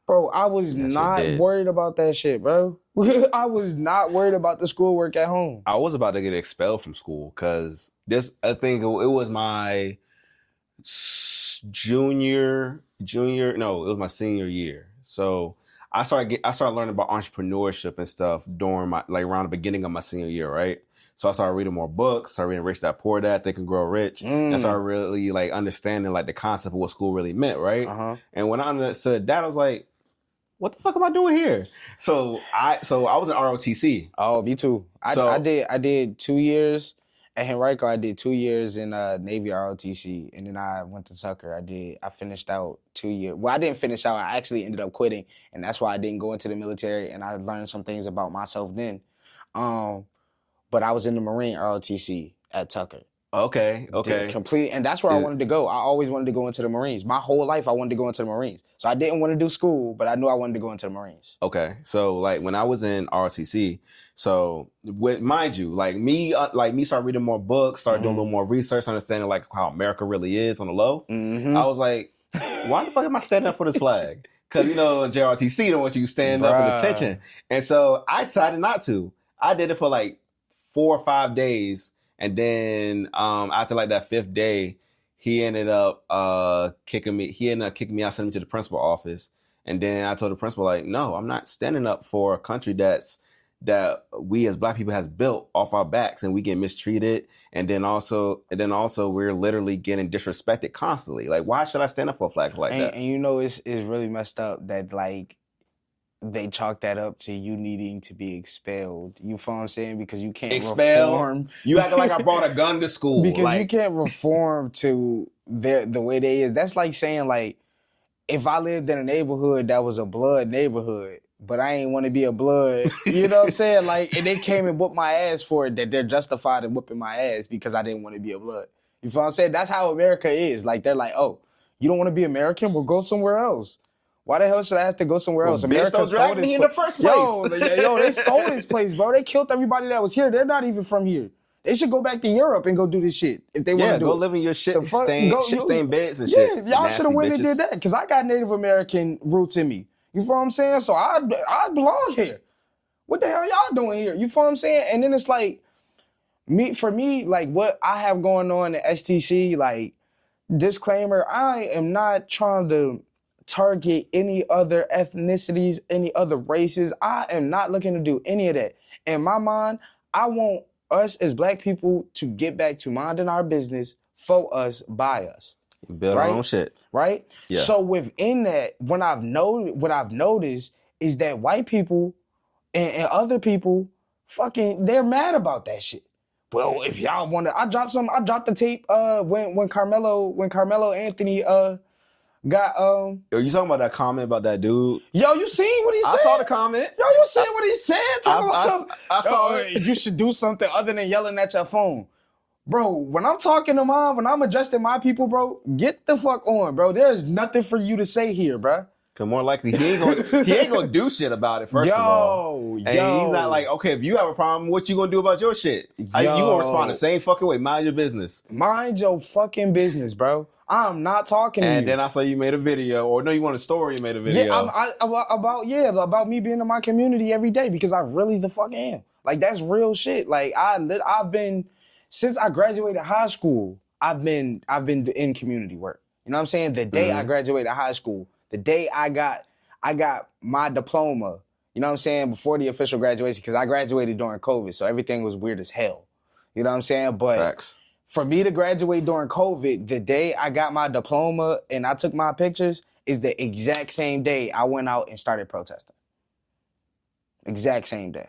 bro, I was That shit not dead. worried about that shit, bro. I was not worried about the schoolwork at home. I was about to get expelled from school because I think it was my no, it was my senior year. So I started learning about entrepreneurship and stuff during my, like, around the beginning of my senior year, right? So I started reading more books, started reading Rich Dad Poor Dad, Think and Grow Rich, and started really like understanding like the concept of what school really meant, right? And when I understood that, I was like, what the fuck am I doing here? So I was in ROTC. Oh, me too. I did 2 years at Henrico. I did 2 years in Navy ROTC, and then I went to Tucker. I finished out 2 years. Well, I didn't finish out. I actually ended up quitting, and that's why I didn't go into the military. And I learned some things about myself then. But I was in the Marine ROTC at Tucker. Okay. Complete, and that's where I wanted to go. I always wanted to go into the Marines. My whole life, I wanted to go into the Marines. So I didn't want to do school, but I knew I wanted to go into the Marines. Okay, so like when I was in ROTC, so mind you, like me start reading more books, start doing a little more research, understanding like how America really is on the low. I was like, why the fuck am I standing up for this flag? Because in JROTC don't want you to stand up in attention, and so I decided not to. I did it for like 4 or 5 days. And then after like that 5th day, he ended up kicking me. He ended up kicking me out, sending me to the principal office. And then I told the principal, like, no, I'm not standing up for a country that we as Black people has built off our backs, and we get mistreated. And then also we're literally getting disrespected constantly. Like, why should I stand up for a flag like that? And it's really messed up that like they chalk that up to you needing to be expelled. You feel what I'm saying? Because you can't reform. You acting like I brought a gun to school. Because you can't reform to the way they is. That's like saying like, if I lived in a neighborhood that was a blood neighborhood, but I ain't want to be a blood, you know what I'm saying? Like, and they came and whooped my ass for it, that they're justified in whooping my ass because I didn't want to be a blood. You feel what I'm saying? That's how America is. Like, they're like, oh, you don't want to be American? Well, go somewhere else. Why the hell should I have to go somewhere else? America stole me in the first place. Yo, they stole this place, bro. They killed everybody that was here. They're not even from here. They should go back to Europe and go do this shit if they want to do go it. live in your shit The fuck, shit stained beds and yeah, shit. y'all should have Nasty went and did bitches. that because I got Native American roots in me. You feel what I'm saying? So I belong here. What the hell y'all doing here? You feel what I'm saying? And then it's like for me, like what I have going on at STC, like disclaimer, I am not trying to target any other ethnicities, any other races. I am not looking to do any of that. In my mind, I want us as Black people to get back to minding our business for us, by us. Build our own shit. Right? Yeah. So within that, what I've noticed is that white people and other people they're mad about that shit. Well, if y'all want to, I dropped the tape when Carmelo Anthony got Are you talking about that comment about that dude? Yo, you seen what he said? I saw the comment. Yo, you seen what he said? Talking about something. I saw it. You should do something other than yelling at your phone. Bro, when I'm talking to when I'm addressing my people, bro, get the fuck on, bro. There's nothing for you to say here, bro. Cause more likely he ain't gonna do shit about it. First of all, and he's not like, okay, if you have a problem, what you gonna do about your shit? You gonna respond the same fucking way? Mind your business. Mind your fucking business, bro. I'm not talking to you. And then I saw you made a video, or no, you want a story? You made a video. About me being in my community every day because I really the fuck am. Like that's real shit. Like I've been since I graduated high school. I've been in community work. You know what I'm saying? The day I graduated high school. The day I got my diploma, you know what I'm saying, before the official graduation, because I graduated during COVID, so everything was weird as hell. You know what I'm saying? But Facts. For me to graduate during COVID, the day I got my diploma and I took my pictures is the exact same day I went out and started protesting. Exact same day.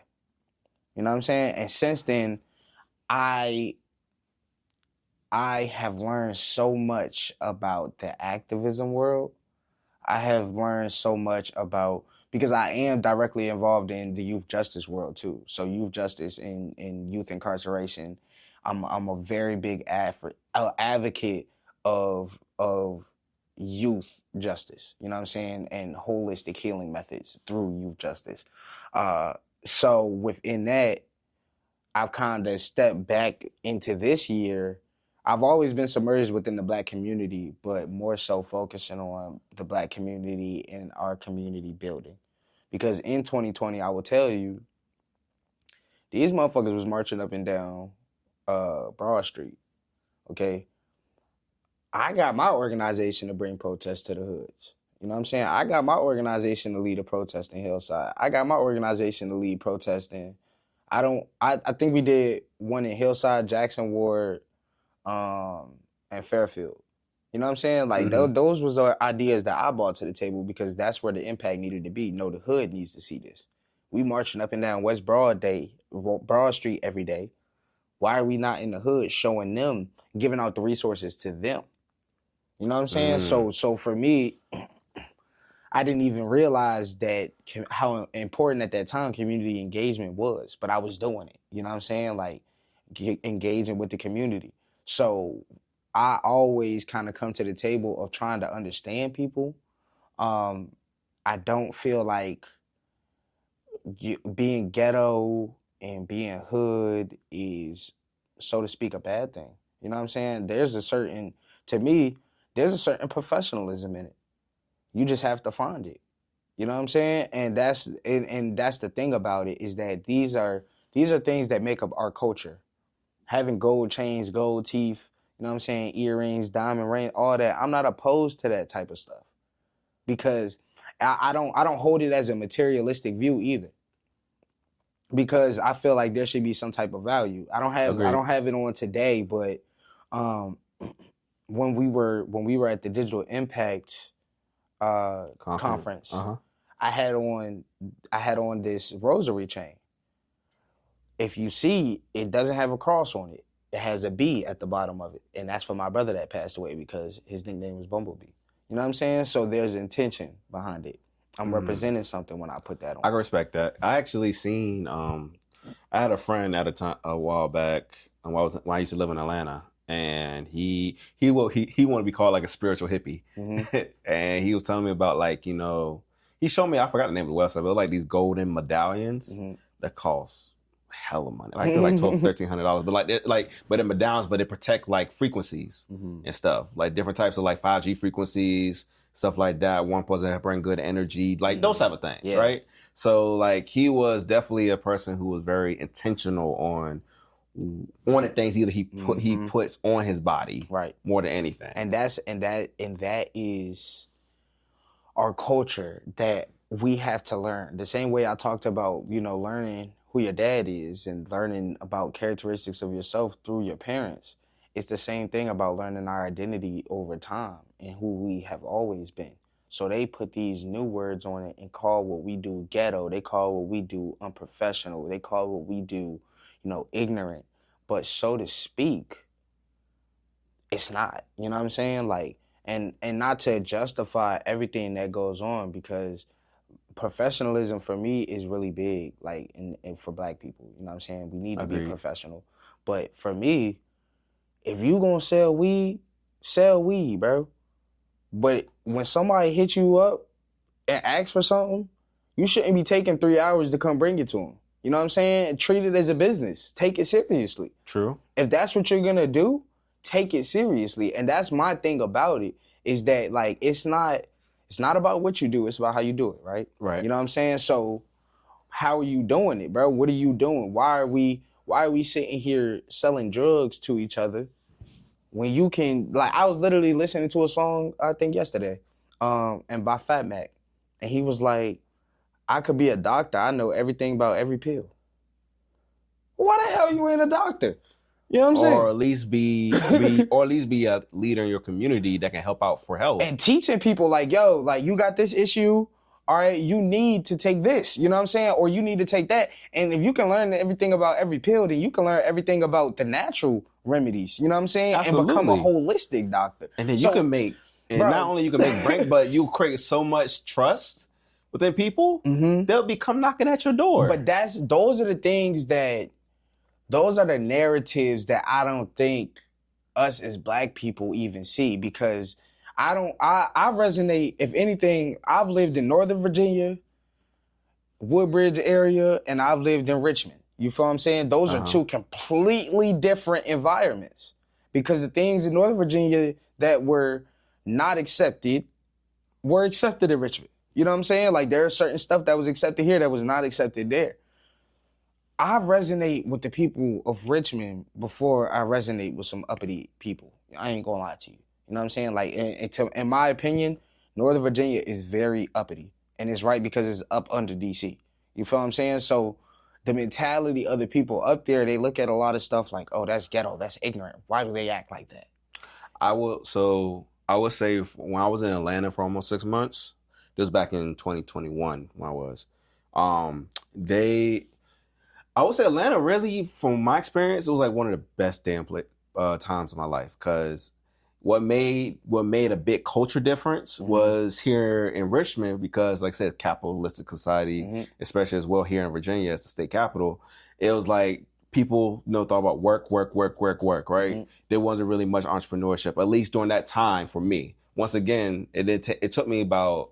You know what I'm saying? And since then, I have learned so much about the activism world. I have learned so much about, because I am directly involved in the youth justice world too. So youth justice and youth incarceration, I'm a very big advocate of youth justice. You know what I'm saying? And holistic healing methods through youth justice. So within that, I've kind of stepped back into this year. I've always been submerged within the Black community, but more so focusing on the Black community and our community building. Because in 2020, I will tell you, these motherfuckers was marching up and down Broad Street, okay? I got my organization to bring protests to the hoods. You know what I'm saying? I got my organization to lead a protest in Hillside. I got my organization to lead protesting. I think we did one in Hillside, Jackson Ward, and Fairfield. You know what I'm saying? Like those was the ideas that I brought to the table because that's where the impact needed to be. No, the hood needs to see this. We marching up and down West Broad Street every day. Why are we not in the hood showing them, giving out the resources to them? You know what I'm saying? So for me, I didn't even realize that how important at that time community engagement was, but I was doing it. You know what I'm saying? Like engaging with the community. So I always kind of come to the table of trying to understand people. I don't feel like being ghetto and being hood is, so to speak, a bad thing. You know what I'm saying? To me, there's a certain professionalism in it. You just have to find it. You know what I'm saying? And that's the thing about it, is that these are things that make up our culture. Having gold chains, gold teeth, you know what I'm saying, earrings, diamond ring, all that. I'm not opposed to that type of stuff because I don't hold it as a materialistic view either. Because I feel like there should be some type of value. I don't have it on today, but when we were at the Digital Impact conference, I had on this rosary chain. If you see, it doesn't have a cross on it. It has a B at the bottom of it. And that's for my brother that passed away because his nickname was Bumblebee. You know what I'm saying? So there's intention behind it. I'm representing something when I put that on. I can respect that. I actually seen, I had a friend at a while back when I used to live in Atlanta. And he wanted to be called like a spiritual hippie. And he was telling me about, like, you know, he showed me, I forgot the name of the website, but like these golden medallions that cost hella money. Like it's like $1,200-$1,300. But but in McDonald's, but it protect like frequencies and stuff. Like different types of like 5G frequencies, stuff like that. One supposed to bring good energy, like those type of things, right? So like he was definitely a person who was very intentional on the things either he puts on his body, right, more than anything. And that is our culture that we have to learn. The same way I talked about, learning who your dad is and learning about characteristics of yourself through your parents. It's the same thing about learning our identity over time and who we have always been. So they put these new words on it and call what we do ghetto. They call what we do unprofessional. They call what we do, ignorant. But so to speak, it's not. You know what I'm saying? Like, and not to justify everything that goes on, because professionalism for me is really big, like, and for black people. You know what I'm saying? We need to be professional. But for me, if you gonna sell weed, bro. But when somebody hits you up and asks for something, you shouldn't be taking 3 hours to come bring it to them. You know what I'm saying? Treat it as a business. Take it seriously. True. If that's what you're gonna do, take it seriously. And that's my thing about it, is that, like, it's not about what you do, it's about how you do it, right? Right. You know what I'm saying? So how are you doing it, bro? What are you doing? Why are we sitting here selling drugs to each other when you can, like, I was literally listening to a song, I think yesterday, and by Fat Mac, and he was like, I could be a doctor, I know everything about every pill. Why the hell you ain't a doctor? You know what I'm saying? Or at least be a leader in your community that can help out for health. And teaching people, like, yo, like, you got this issue, all right, you need to take this, you know what I'm saying? Or you need to take that. And if you can learn everything about every pill, then you can learn everything about the natural remedies, you know what I'm saying? Absolutely. And become a holistic doctor. And then you can make, and bro, not only you can make brain, but you create so much trust within people, they'll come knocking at your door. But those are the things that, those are the narratives that I don't think us as black people even see, because I resonate, if anything, I've lived in Northern Virginia, Woodbridge area, and I've lived in Richmond. You feel what I'm saying? Those are two completely different environments, because the things in Northern Virginia that were not accepted were accepted in Richmond. You know what I'm saying? Like, there are certain stuff that was accepted here that was not accepted there. I resonate with the people of Richmond before I resonate with some uppity people. I ain't gonna lie to you. You know what I'm saying? Like, in my opinion, Northern Virginia is very uppity. And it's right because it's up under D.C. You feel what I'm saying? So the mentality of the people up there, they look at a lot of stuff like, oh, that's ghetto, that's ignorant. Why do they act like that? I would say when I was in Atlanta for almost 6 months, this was back in 2021 when I was, I would say Atlanta really, from my experience, it was like one of the best damn times of my life, because what made a big culture difference was here in Richmond, because, like I said, capitalistic society, especially as well here in Virginia as the state capital, it was like people thought about work, right? There wasn't really much entrepreneurship, at least during that time for me. Once again, it took me about,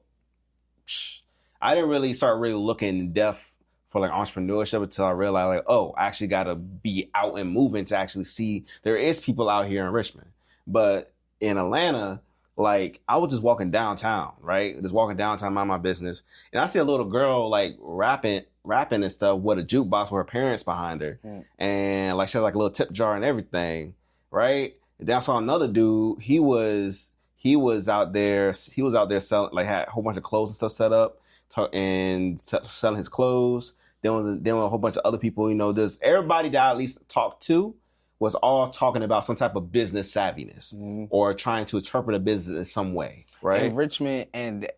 I didn't really start looking in depth for like entrepreneurship until I realized, like, oh, I actually got to be out and moving to actually see there is people out here in Richmond. But in Atlanta, like, I was just walking downtown, right? Just walking downtown, mind my business. And I see a little girl like rapping and stuff with a jukebox with her parents behind her. And like she had like a little tip jar and everything, right? And then I saw another dude, he was out there selling, like, had a whole bunch of clothes and stuff set up and selling his clothes. There was a whole bunch of other people, just everybody that I at least talked to was all talking about some type of business savviness or trying to interpret a business in some way, right? In Richmond, and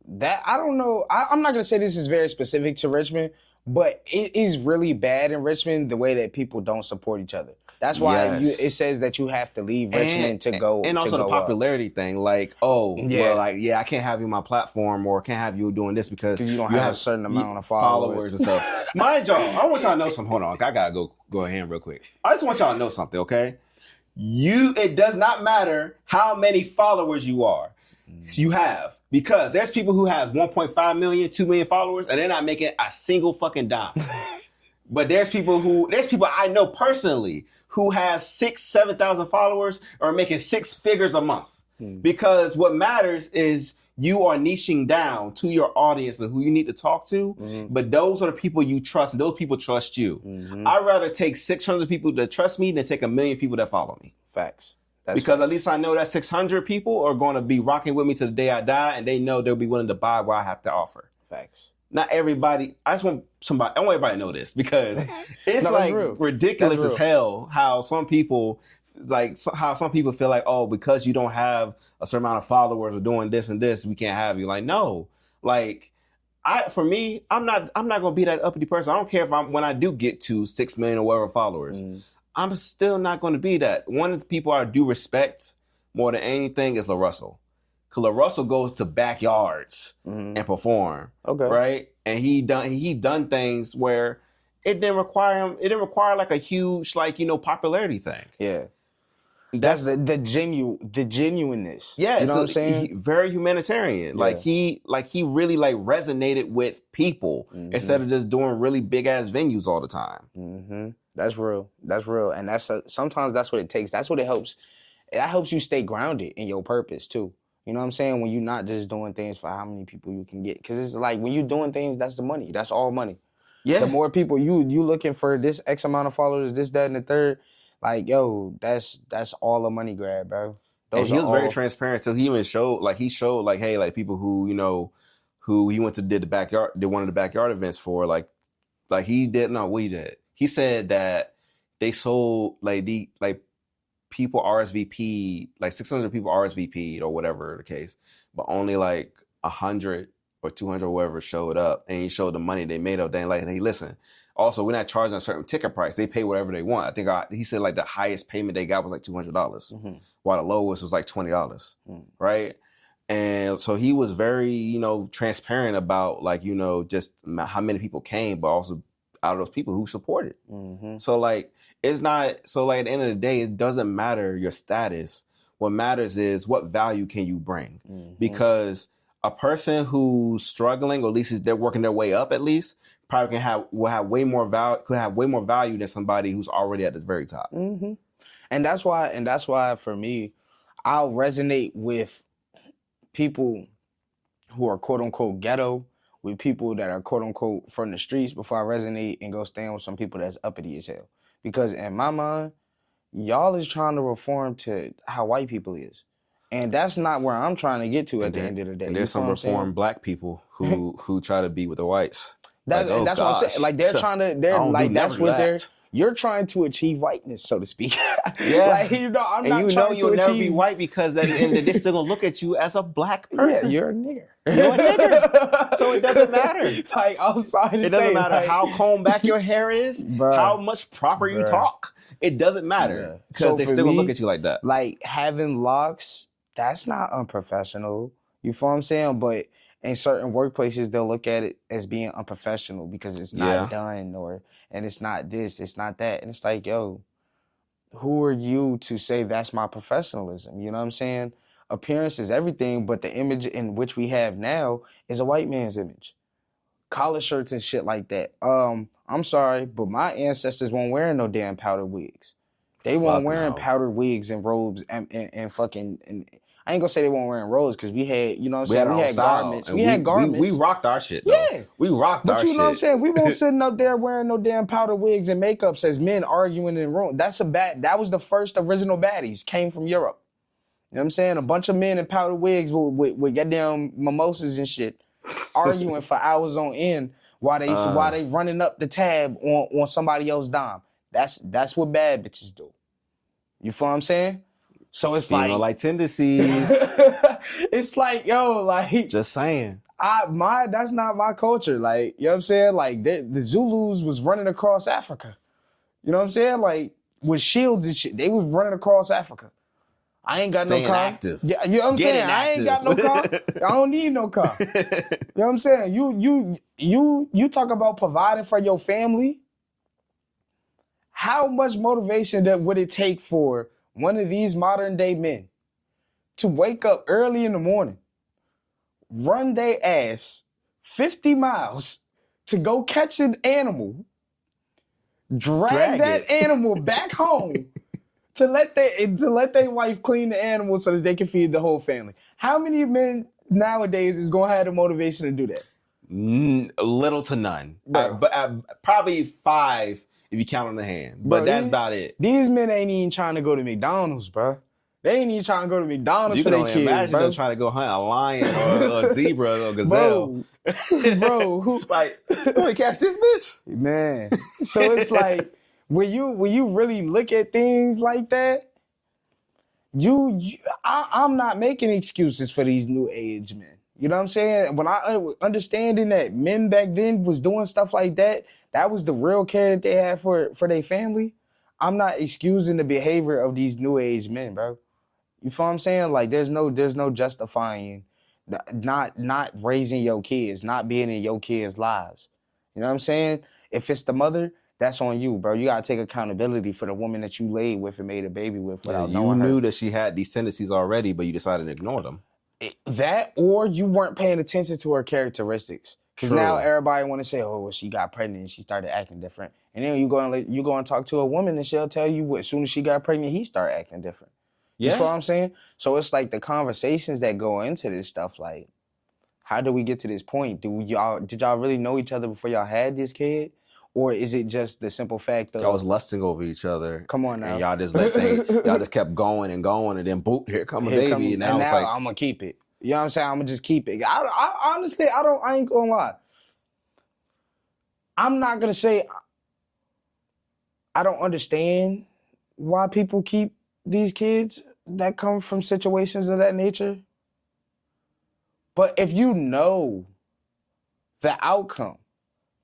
that, I don't know, I'm not going to say this is very specific to Richmond, but it is really bad in Richmond the way that people don't support each other. That's why it says that you have to leave Richmond to go. And also the popularity thing, like, I can't have you on my platform, or can't have you doing this because you don't have a certain amount of followers and stuff. Mind y'all, I want y'all to know something. Hold on, I gotta go ahead real quick. I just want y'all to know something, okay? It does not matter how many followers you have, because there's people who have 1.5 million, 2 million followers, and they're not making a single fucking dime. But there's people I know personally who has 7,000 followers or making 6 figures a month. Because what matters is you are niching down to your audience and who you need to talk to. But those are the people you trust, and those people trust you. I'd rather take 600 people that trust me than take 1 million people that follow me. Facts. Because facts. At least I know that 600 people are going to be rocking with me to the day I die, and they know they'll be willing to buy what I have to offer. Facts. Not everybody. I want everybody to know this because it's like ridiculous as hell how some people feel like, oh, because you don't have a certain amount of followers or doing this and this, we can't have you. Like, no, like for me, I'm not gonna be that uppity person. I don't care when I do get to 6 million or whatever followers, I'm still not going to be that. One of the people I do respect more than anything is LaRussell. Because LaRussell goes to backyards and perform. Okay. Right? And he done things where it didn't require like a huge, popularity thing. Yeah. That's the genuineness. Yeah. You know what I'm saying? Very humanitarian. Yeah. Like he really resonated with people instead of just doing really big ass venues all the time. That's real. And sometimes that's what it takes. That's what it helps. That helps you stay grounded in your purpose too. You know what I'm saying? When you're not just doing things for how many people you can get. Because it's like when you're doing things, that's the money. That's all money. Yeah. The more people you looking for this X amount of followers, this, that, and the third, like, yo, that's all a money grab, bro. And he was very transparent. So he even showed, hey, people who, who he went to did one of the backyard events for, he did not what he did. He said that they sold people RSVP, 600 people RSVP'd or whatever the case, but only 100 or 200 or whatever showed up, and he showed the money they made up. Then hey, listen, also we're not charging a certain ticket price. They pay whatever they want. I think he said the highest payment they got was $200, while the lowest was $20, right? And so he was very, transparent about just how many people came, but also out of those people who supported. So it's not, so at the end of the day, it doesn't matter your status. What matters is what value can you bring? Because a person who's struggling, or at least they're working their way up, at least probably could have way more value than somebody who's already at the very top. And that's why for me, I'll resonate with people who are quote unquote ghetto, with people that are quote unquote from the streets, before I resonate and go stand with some people that's uppity as hell. Because in my mind, y'all is trying to reform to how white people is. And that's not where I'm trying to get to at the end of the day. And there's some reformed black people who try to be with the whites. That's what I'm saying. They're trying to, you're trying to achieve whiteness, so to speak. Yeah. I'm not trying to you'll never be white, because at the end of the day, they're still gonna look at you as a black person. Yeah, you're a nigger. You're a nigger. So it doesn't matter. I'm sorry. It doesn't matter how combed back your hair is, how much proper you talk. It doesn't matter, because they're still gonna look at you like that. Having locks, that's not unprofessional. You feel what I'm saying? But in certain workplaces, they'll look at it as being unprofessional because it's not done, and it's not this, it's not that. And it's like, yo, who are you to say that's my professionalism? You know what I'm saying? Appearance is everything, but the image in which we have now is a white man's image. Collar shirts and shit like that. I'm sorry, but my ancestors weren't wearing no damn powdered wigs. They weren't wearing powdered wigs and robes and fucking... And I ain't gonna say they weren't wearing robes, because we had, you know what I'm saying? We had garments. We had garments. We rocked our shit, though. Yeah. We rocked our shit. But you know what I'm saying? We weren't sitting up there wearing no damn powder wigs and makeups as men arguing in the room. That was the first original baddies, came from Europe. You know what I'm saying? A bunch of men in powder wigs with goddamn mimosas and shit arguing for hours on end while they running up the tab on somebody else's dime. That's what bad bitches do. You feel what I'm saying? So it's like tendencies. It's like, yo, just saying. That's not my culture. You know what I'm saying? The Zulus was running across Africa. You know what I'm saying? With shields and shit. They was running across Africa. I ain't got no car. Active. Yeah, you know what I'm saying? I ain't got no car. I don't need no car. You know what I'm saying? You talk about providing for your family. How much motivation would it take for one of these modern day men to wake up early in the morning, run their ass 50 miles to go catch an animal, drag that animal back home to let their wife clean the animal so that they can feed the whole family. How many men nowadays is gonna have the motivation to do that? Little to none. Bro. Probably 5 if you count on the hand. But that's about it. These men ain't even trying to go to McDonald's, bro. They ain't even trying to go to McDonald's for their kids, imagine bro. them trying to go hunt a lion or a zebra or a gazelle. Bro, who like, let me catch this bitch. Man. So it's like when you really look at things like that, I'm not making excuses for these new age men. You know what I'm saying? When I understanding that men back then was doing stuff like that, that was the real care that they had for their family. I'm not excusing the behavior of these new age men, bro. You feel what I'm saying? Like there's no justifying not raising your kids, not being in your kids' lives. You know what I'm saying? If it's the mother, that's on you, bro. You gotta take accountability for the woman that you laid with and made a baby with without knowing her. You knew that she had these tendencies already, but you decided to ignore them. That, or you weren't paying attention to her characteristics. Because now everybody want to say, oh, well, she got pregnant and she started acting different. And then you go and talk to a woman and she'll tell you as soon as she got pregnant, he started acting different. You feel what I'm saying? So it's like the conversations that go into this stuff, like, how do we get to this point? Did y'all really know each other before y'all had this kid? Or is it just the simple fact of y'all was lusting over each other? Come on now. And y'all just y'all just kept going and going, and then boop, here come a baby. And now it's like, I'm gonna keep it. You know what I'm saying? I'm gonna just keep it. I honestly, I ain't gonna lie. I'm not gonna say I don't understand why people keep these kids that come from situations of that nature. But if you know the outcome,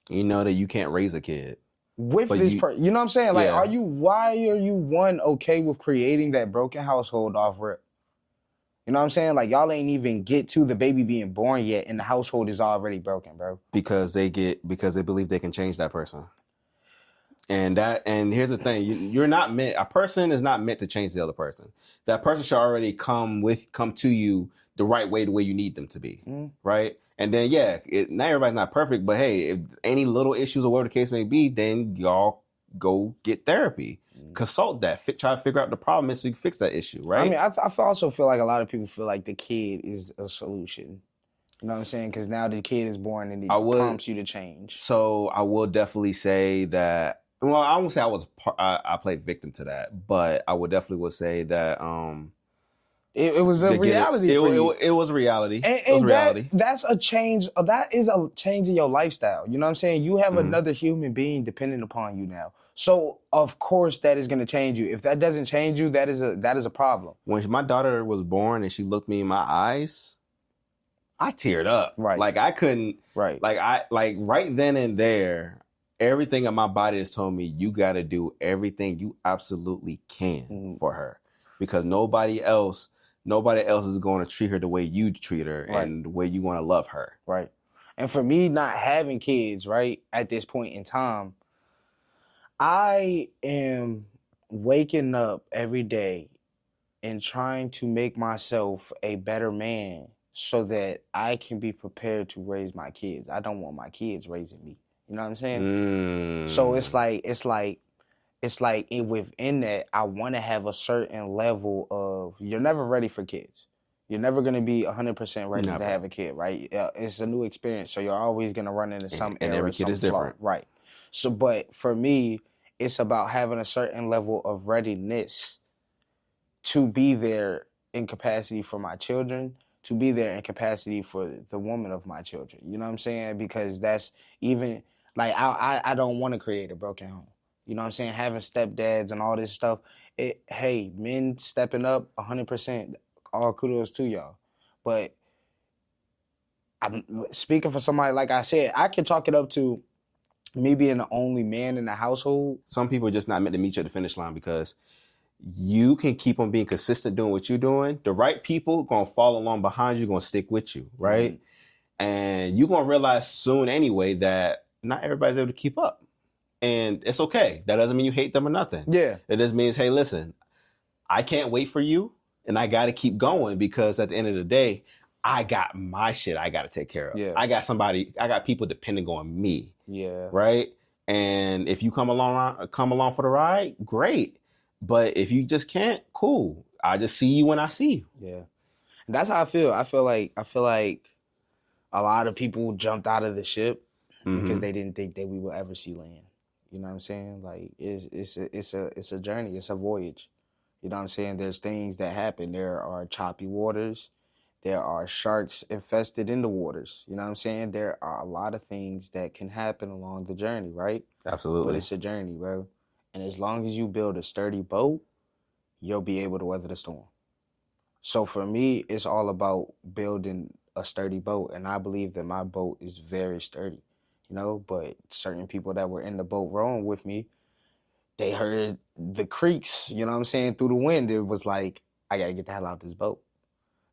you know that you can't raise a kid with this person. You know what I'm saying? Like, why are you okay with creating that broken household off rip? You know what I'm saying? Like, y'all ain't even get to the baby being born yet, and the household is already broken, bro. Because they believe they can change that person. And here's the thing, a person is not meant to change the other person. That person should already come to you the right way, the way you need them to be. Right? And then, not everybody's not perfect, but hey, if any little issues or whatever the case may be, then y'all go get therapy. Consult that. Try to figure out the problem so you can fix that issue, right? I mean, I also feel like a lot of people feel like the kid is a solution. You know what I'm saying? Because now the kid is born and it prompts you to change. So I will definitely say that, well, I won't say I played victim to that, but I would definitely say that it was a reality for you. It was reality. That's a change. That is a change in your lifestyle. You know what I'm saying? You have another human being dependent upon you now. So of course that is going to change you. If that doesn't change you, that is a problem. When my daughter was born and she looked me in my eyes, I teared up. Right. Like I couldn't. Right. Like right then and there, everything in my body has told me you got to do everything you absolutely can for her, because nobody else is going to treat her the way you treat her and the way you want to love her. Right. And for me not having kids, right, at this point in time, I am waking up every day and trying to make myself a better man so that I can be prepared to raise my kids. I don't want my kids raising me. You know what I'm saying? So it's like within that, I want to have a certain level of, you're never ready for kids. You're never going to be 100% ready to have a kid, right? It's a new experience, so you're always going to run into some error, every kid is different. Right. So, but for me, it's about having a certain level of readiness to be there in capacity for my children, to be there in capacity for the woman of my children. You know what I'm saying? Because that's even, like, I don't want to create a broken home. You know what I'm saying? Having stepdads and all this stuff. Hey, men stepping up 100%. All kudos to y'all. But I'm speaking for somebody, like I said, I can chalk it up to me being the only man in the household. Some people are just not meant to meet you at the finish line, because you can keep on being consistent doing what you're doing. The right people going to follow along behind you, going to stick with you, right? And you're going to realize soon anyway that not everybody's able to keep up. And it's okay. That doesn't mean you hate them or nothing. Yeah. It just means, hey, listen, I can't wait for you, and I got to keep going, because at the end of the day, I got my shit I got to take care of. Yeah. I got people depending on me. Yeah. Right? And if you come along for the ride, great. But if you just can't, cool. I just see you when I see you. Yeah. And that's how I feel. I feel like a lot of people jumped out of the ship because they didn't think that we would ever see land. You know what I'm saying? Like it's a journey, it's a voyage. You know what I'm saying? There's things that happen. There are choppy waters. There are sharks infested in the waters. You know what I'm saying? There are a lot of things that can happen along the journey, right? But Absolutely. it's a journey, bro. And as long as you build a sturdy boat, you'll be able to weather the storm. So for me, it's all about building a sturdy boat, and I believe that my boat is very sturdy, you know. But certain people that were in the boat rowing with me, they heard the creaks, you know what I'm saying, through the wind. It was like, I gotta get the hell out of this boat.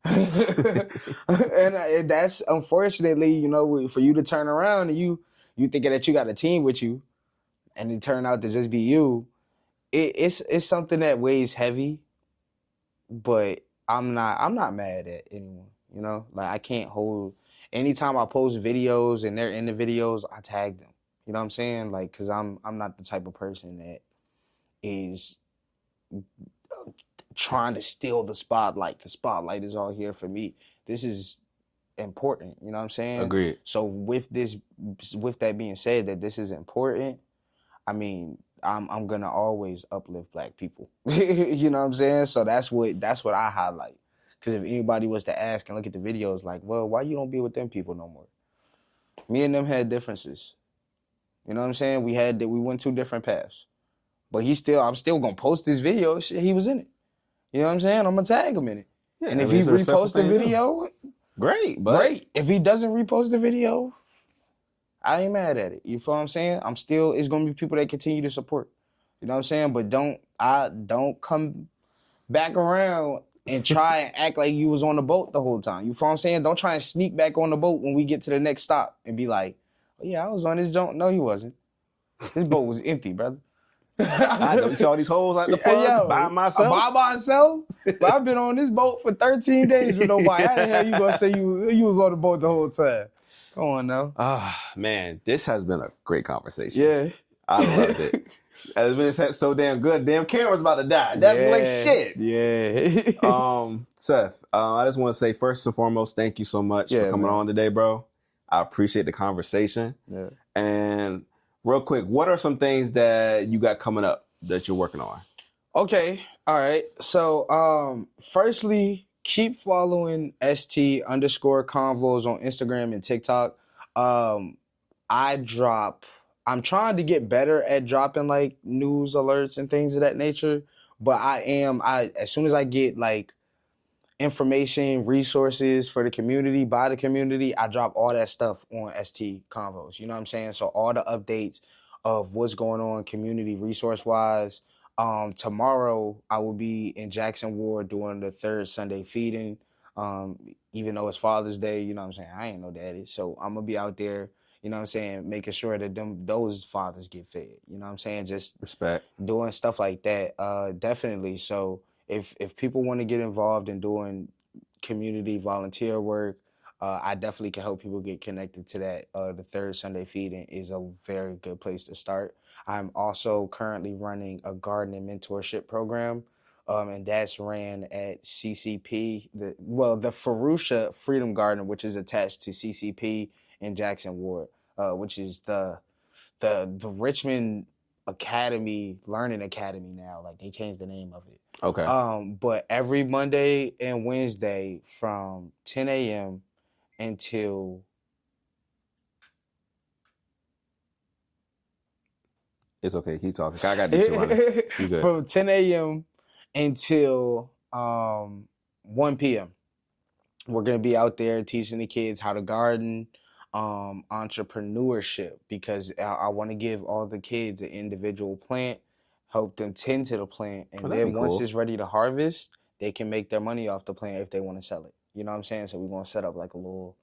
And that's unfortunately, you know, for you to turn around and you thinking that you got a team with you, and it turned out to just be you. It's something that weighs heavy, but I'm not mad at anyone, you know? Like I can't hold anytime I post videos and they're in the videos, I tag them. You know what I'm saying? Like cuz I'm not the type of person that is trying to steal the spotlight. The spotlight is all here for me. This is important, you know what I'm saying? Agreed. So with that being said that this is important, I mean, I'm gonna always uplift black people. You know what I'm saying? So that's what I highlight. Because if anybody was to ask and look at the videos, like, well, why you don't be with them people no more? Me and them had differences. You know what I'm saying? We went two different paths. But I'm still gonna post this video. Shit, he was in it. You know what I'm saying? I'm gonna tag him in it. Yeah, And I if mean, he it's a respectful reposts the thing to do. video, Great, but great. If he doesn't repost the video, I ain't mad at it. You feel what I'm saying? It's gonna be people that continue to support. You know what I'm saying? But don't come back around and try and act like you was on the boat the whole time. You feel what I'm saying? Don't try and sneak back on the boat when we get to the next stop and be like, oh yeah, I was on this joint. No, you wasn't. This boat was empty, brother. I know you see all these holes at the Hey, plug by yo, myself. by myself? But I've been on this boat for 13 days with nobody. How the hell you gonna say you was on the boat the whole time? Come on now. Man, this has been a great conversation. Yeah. I loved it. It's been so damn good. Damn camera's about to die. That's like shit. Yeah. Seth, I just want to say first and foremost, thank you so much for coming on today, bro. I appreciate the conversation. Yeah. And real quick, what are some things that you got coming up that you're working on? Okay. All right. So, firstly, keep following st_convos on Instagram and TikTok. I'm trying to get better at dropping like news alerts and things of that nature. But as soon as I get like information, resources for the community, by the community, I drop all that stuff on ST Convos. You know what I'm saying? So all the updates of what's going on community resource wise. Tomorrow I will be in Jackson Ward doing the third Sunday feeding. Even though it's Father's Day, you know what I'm saying? I ain't no daddy. So I'm gonna be out there, you know what I'm saying, making sure that those fathers get fed. You know what I'm saying? Just respect, doing stuff like that. Definitely. So if people want to get involved in doing community volunteer work, I definitely can help people get connected to that. The third Sunday feeding is a very good place to start. I'm also currently running a gardening mentorship program, and that's ran at CCP, the Farusha Freedom Garden, which is attached to CCP in Jackson Ward, which is the Richmond Learning Academy now. Like they changed the name of it. Okay. But every Monday and Wednesday from 10 a.m. until it's okay. Keep talking. I got these two running. You good. From 10 a.m. until 1 p.m. We're gonna be out there teaching the kids how to garden, entrepreneurship, because I want to give all the kids an individual plant, help them tend to the plant, and then once it's ready to harvest, they can make their money off the plant if they want to sell it. You know what I'm saying? So we're gonna set up like a little.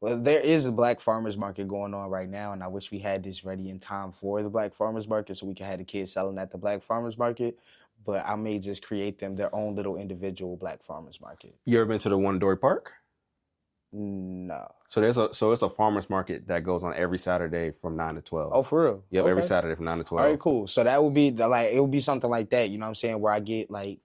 Well, there is a Black Farmers Market going on right now, and I wish we had this ready in time for the Black Farmers Market so we can have the kids selling at the Black Farmers Market. But I may just create them their own little individual Black Farmers Market. You ever been to the one in Dory Park? No. So it's a farmers market that goes on every Saturday from 9 to 12. Oh, for real? Yep, every Okay. Saturday from 9 to All 12. right, cool. So that would be it would be something like that, you know what I'm saying, where I get like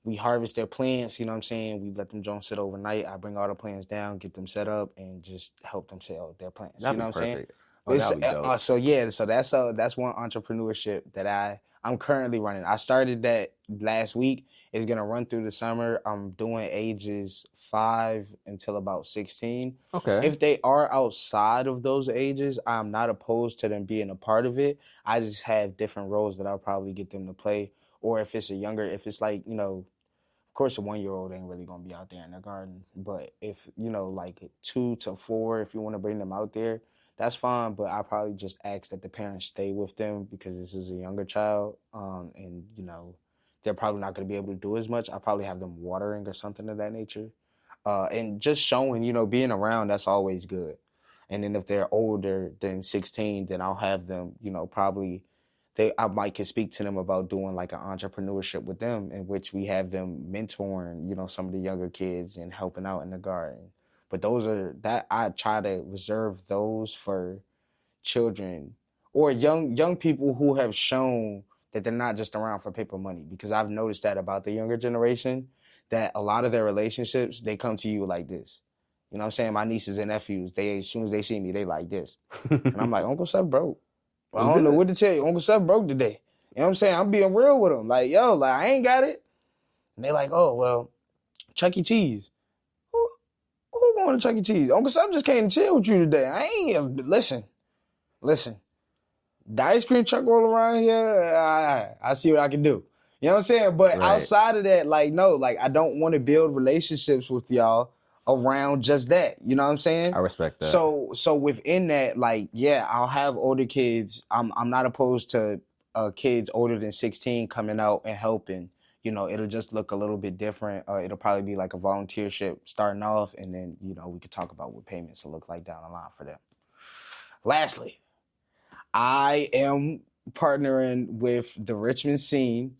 we harvest their plants, you know what I'm saying? We let them joints sit overnight. I bring all the plants down, get them set up, and just help them sell their plants. You That'd know be what I'm saying? perfect. But Oh, that'd be dope. so yeah, so that's one entrepreneurship that I'm currently running. I started that last week. It's gonna run through the summer. I'm doing ages 5 until about 16. Okay. If they are outside of those ages, I'm not opposed to them being a part of it. I just have different roles that I'll probably get them to play. Or if it's if it's like, of course, a 1-year-old ain't really gonna be out there in the garden. But if like 2 to 4, if you want to bring them out there, that's fine. But I probably just ask that the parents stay with them because this is a younger child, and they're probably not gonna be able to do as much. I probably have them watering or something of that nature, and just showing, being around. That's always good. And then if they're older than 16, then I'll have them, probably I might can speak to them about doing like an entrepreneurship with them in which we have them mentoring, some of the younger kids and helping out in the garden. But those are that I try to reserve those for children or young people who have shown that they're not just around for paper money, because I've noticed that about the younger generation, that a lot of their relationships, they come to you like this. You know what I'm saying? My nieces and nephews, they as soon as they see me, they like this. And I'm like, Uncle Seth broke. I don't know what to tell you. Uncle Seth broke today. You know what I'm saying? I'm being real with them. Like, yo, like I ain't got it. And they like, oh, well, Chuck E. Cheese. Who going to Chuck E. Cheese? Uncle Seth just came to chill with you today. I ain't, listen. The ice cream truck roll around here, I see what I can do. You know what I'm saying? But Right. outside of that, like, no, like I don't want to build relationships with y'all around just that. You know what I'm saying? I respect that. So within that, like, yeah, I'll have older kids. I'm not opposed to kids older than 16 coming out and helping. It'll just look a little bit different. It'll probably be like a volunteership starting off, and then we could talk about what payments will look like down the line for them. Lastly, I am partnering with the Richmond Scene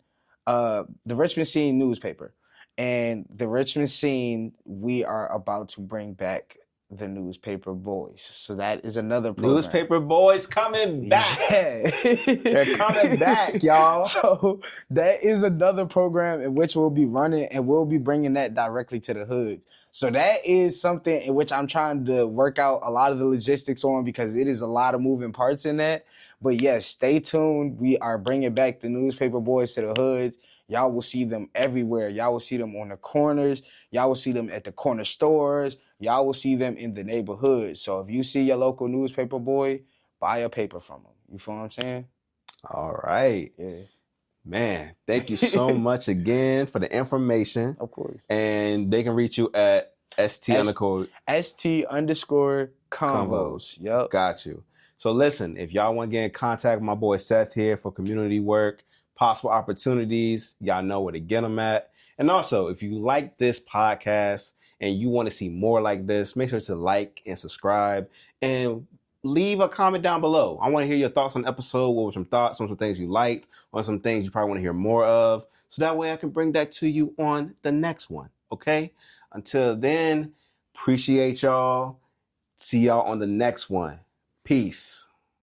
newspaper. And the Richmond Scene, we are about to bring back the Newspaper Boys. So that is another program. Newspaper Boys coming back. Yeah. They're coming back, y'all. So that is another program in which we'll be running, and we'll be bringing that directly to the hoods. So that is something in which I'm trying to work out a lot of the logistics on, because it is a lot of moving parts in that. But yes, stay tuned. We are bringing back the Newspaper Boys to the hoods. Y'all will see them everywhere. Y'all will see them on the corners. Y'all will see them at the corner stores. Y'all will see them in the neighborhood. So if you see your local newspaper boy, buy a paper from them. You feel what I'm saying? All right. Yeah. Man, thank you so much again for the information. Of course. And they can reach you at st_convos. Yep. Got you. So listen, if y'all want to get in contact with my boy Seth here for community work, possible opportunities, y'all know where to get them at. And also, if you like this podcast and you want to see more like this, make sure to like and subscribe and leave a comment down below. I want to hear your thoughts on the episode. What were some thoughts on some things you liked, on some things you probably want to hear more of, so that way I can bring that to you on the next one, okay? Until then, appreciate y'all. See y'all on the next one. Peace.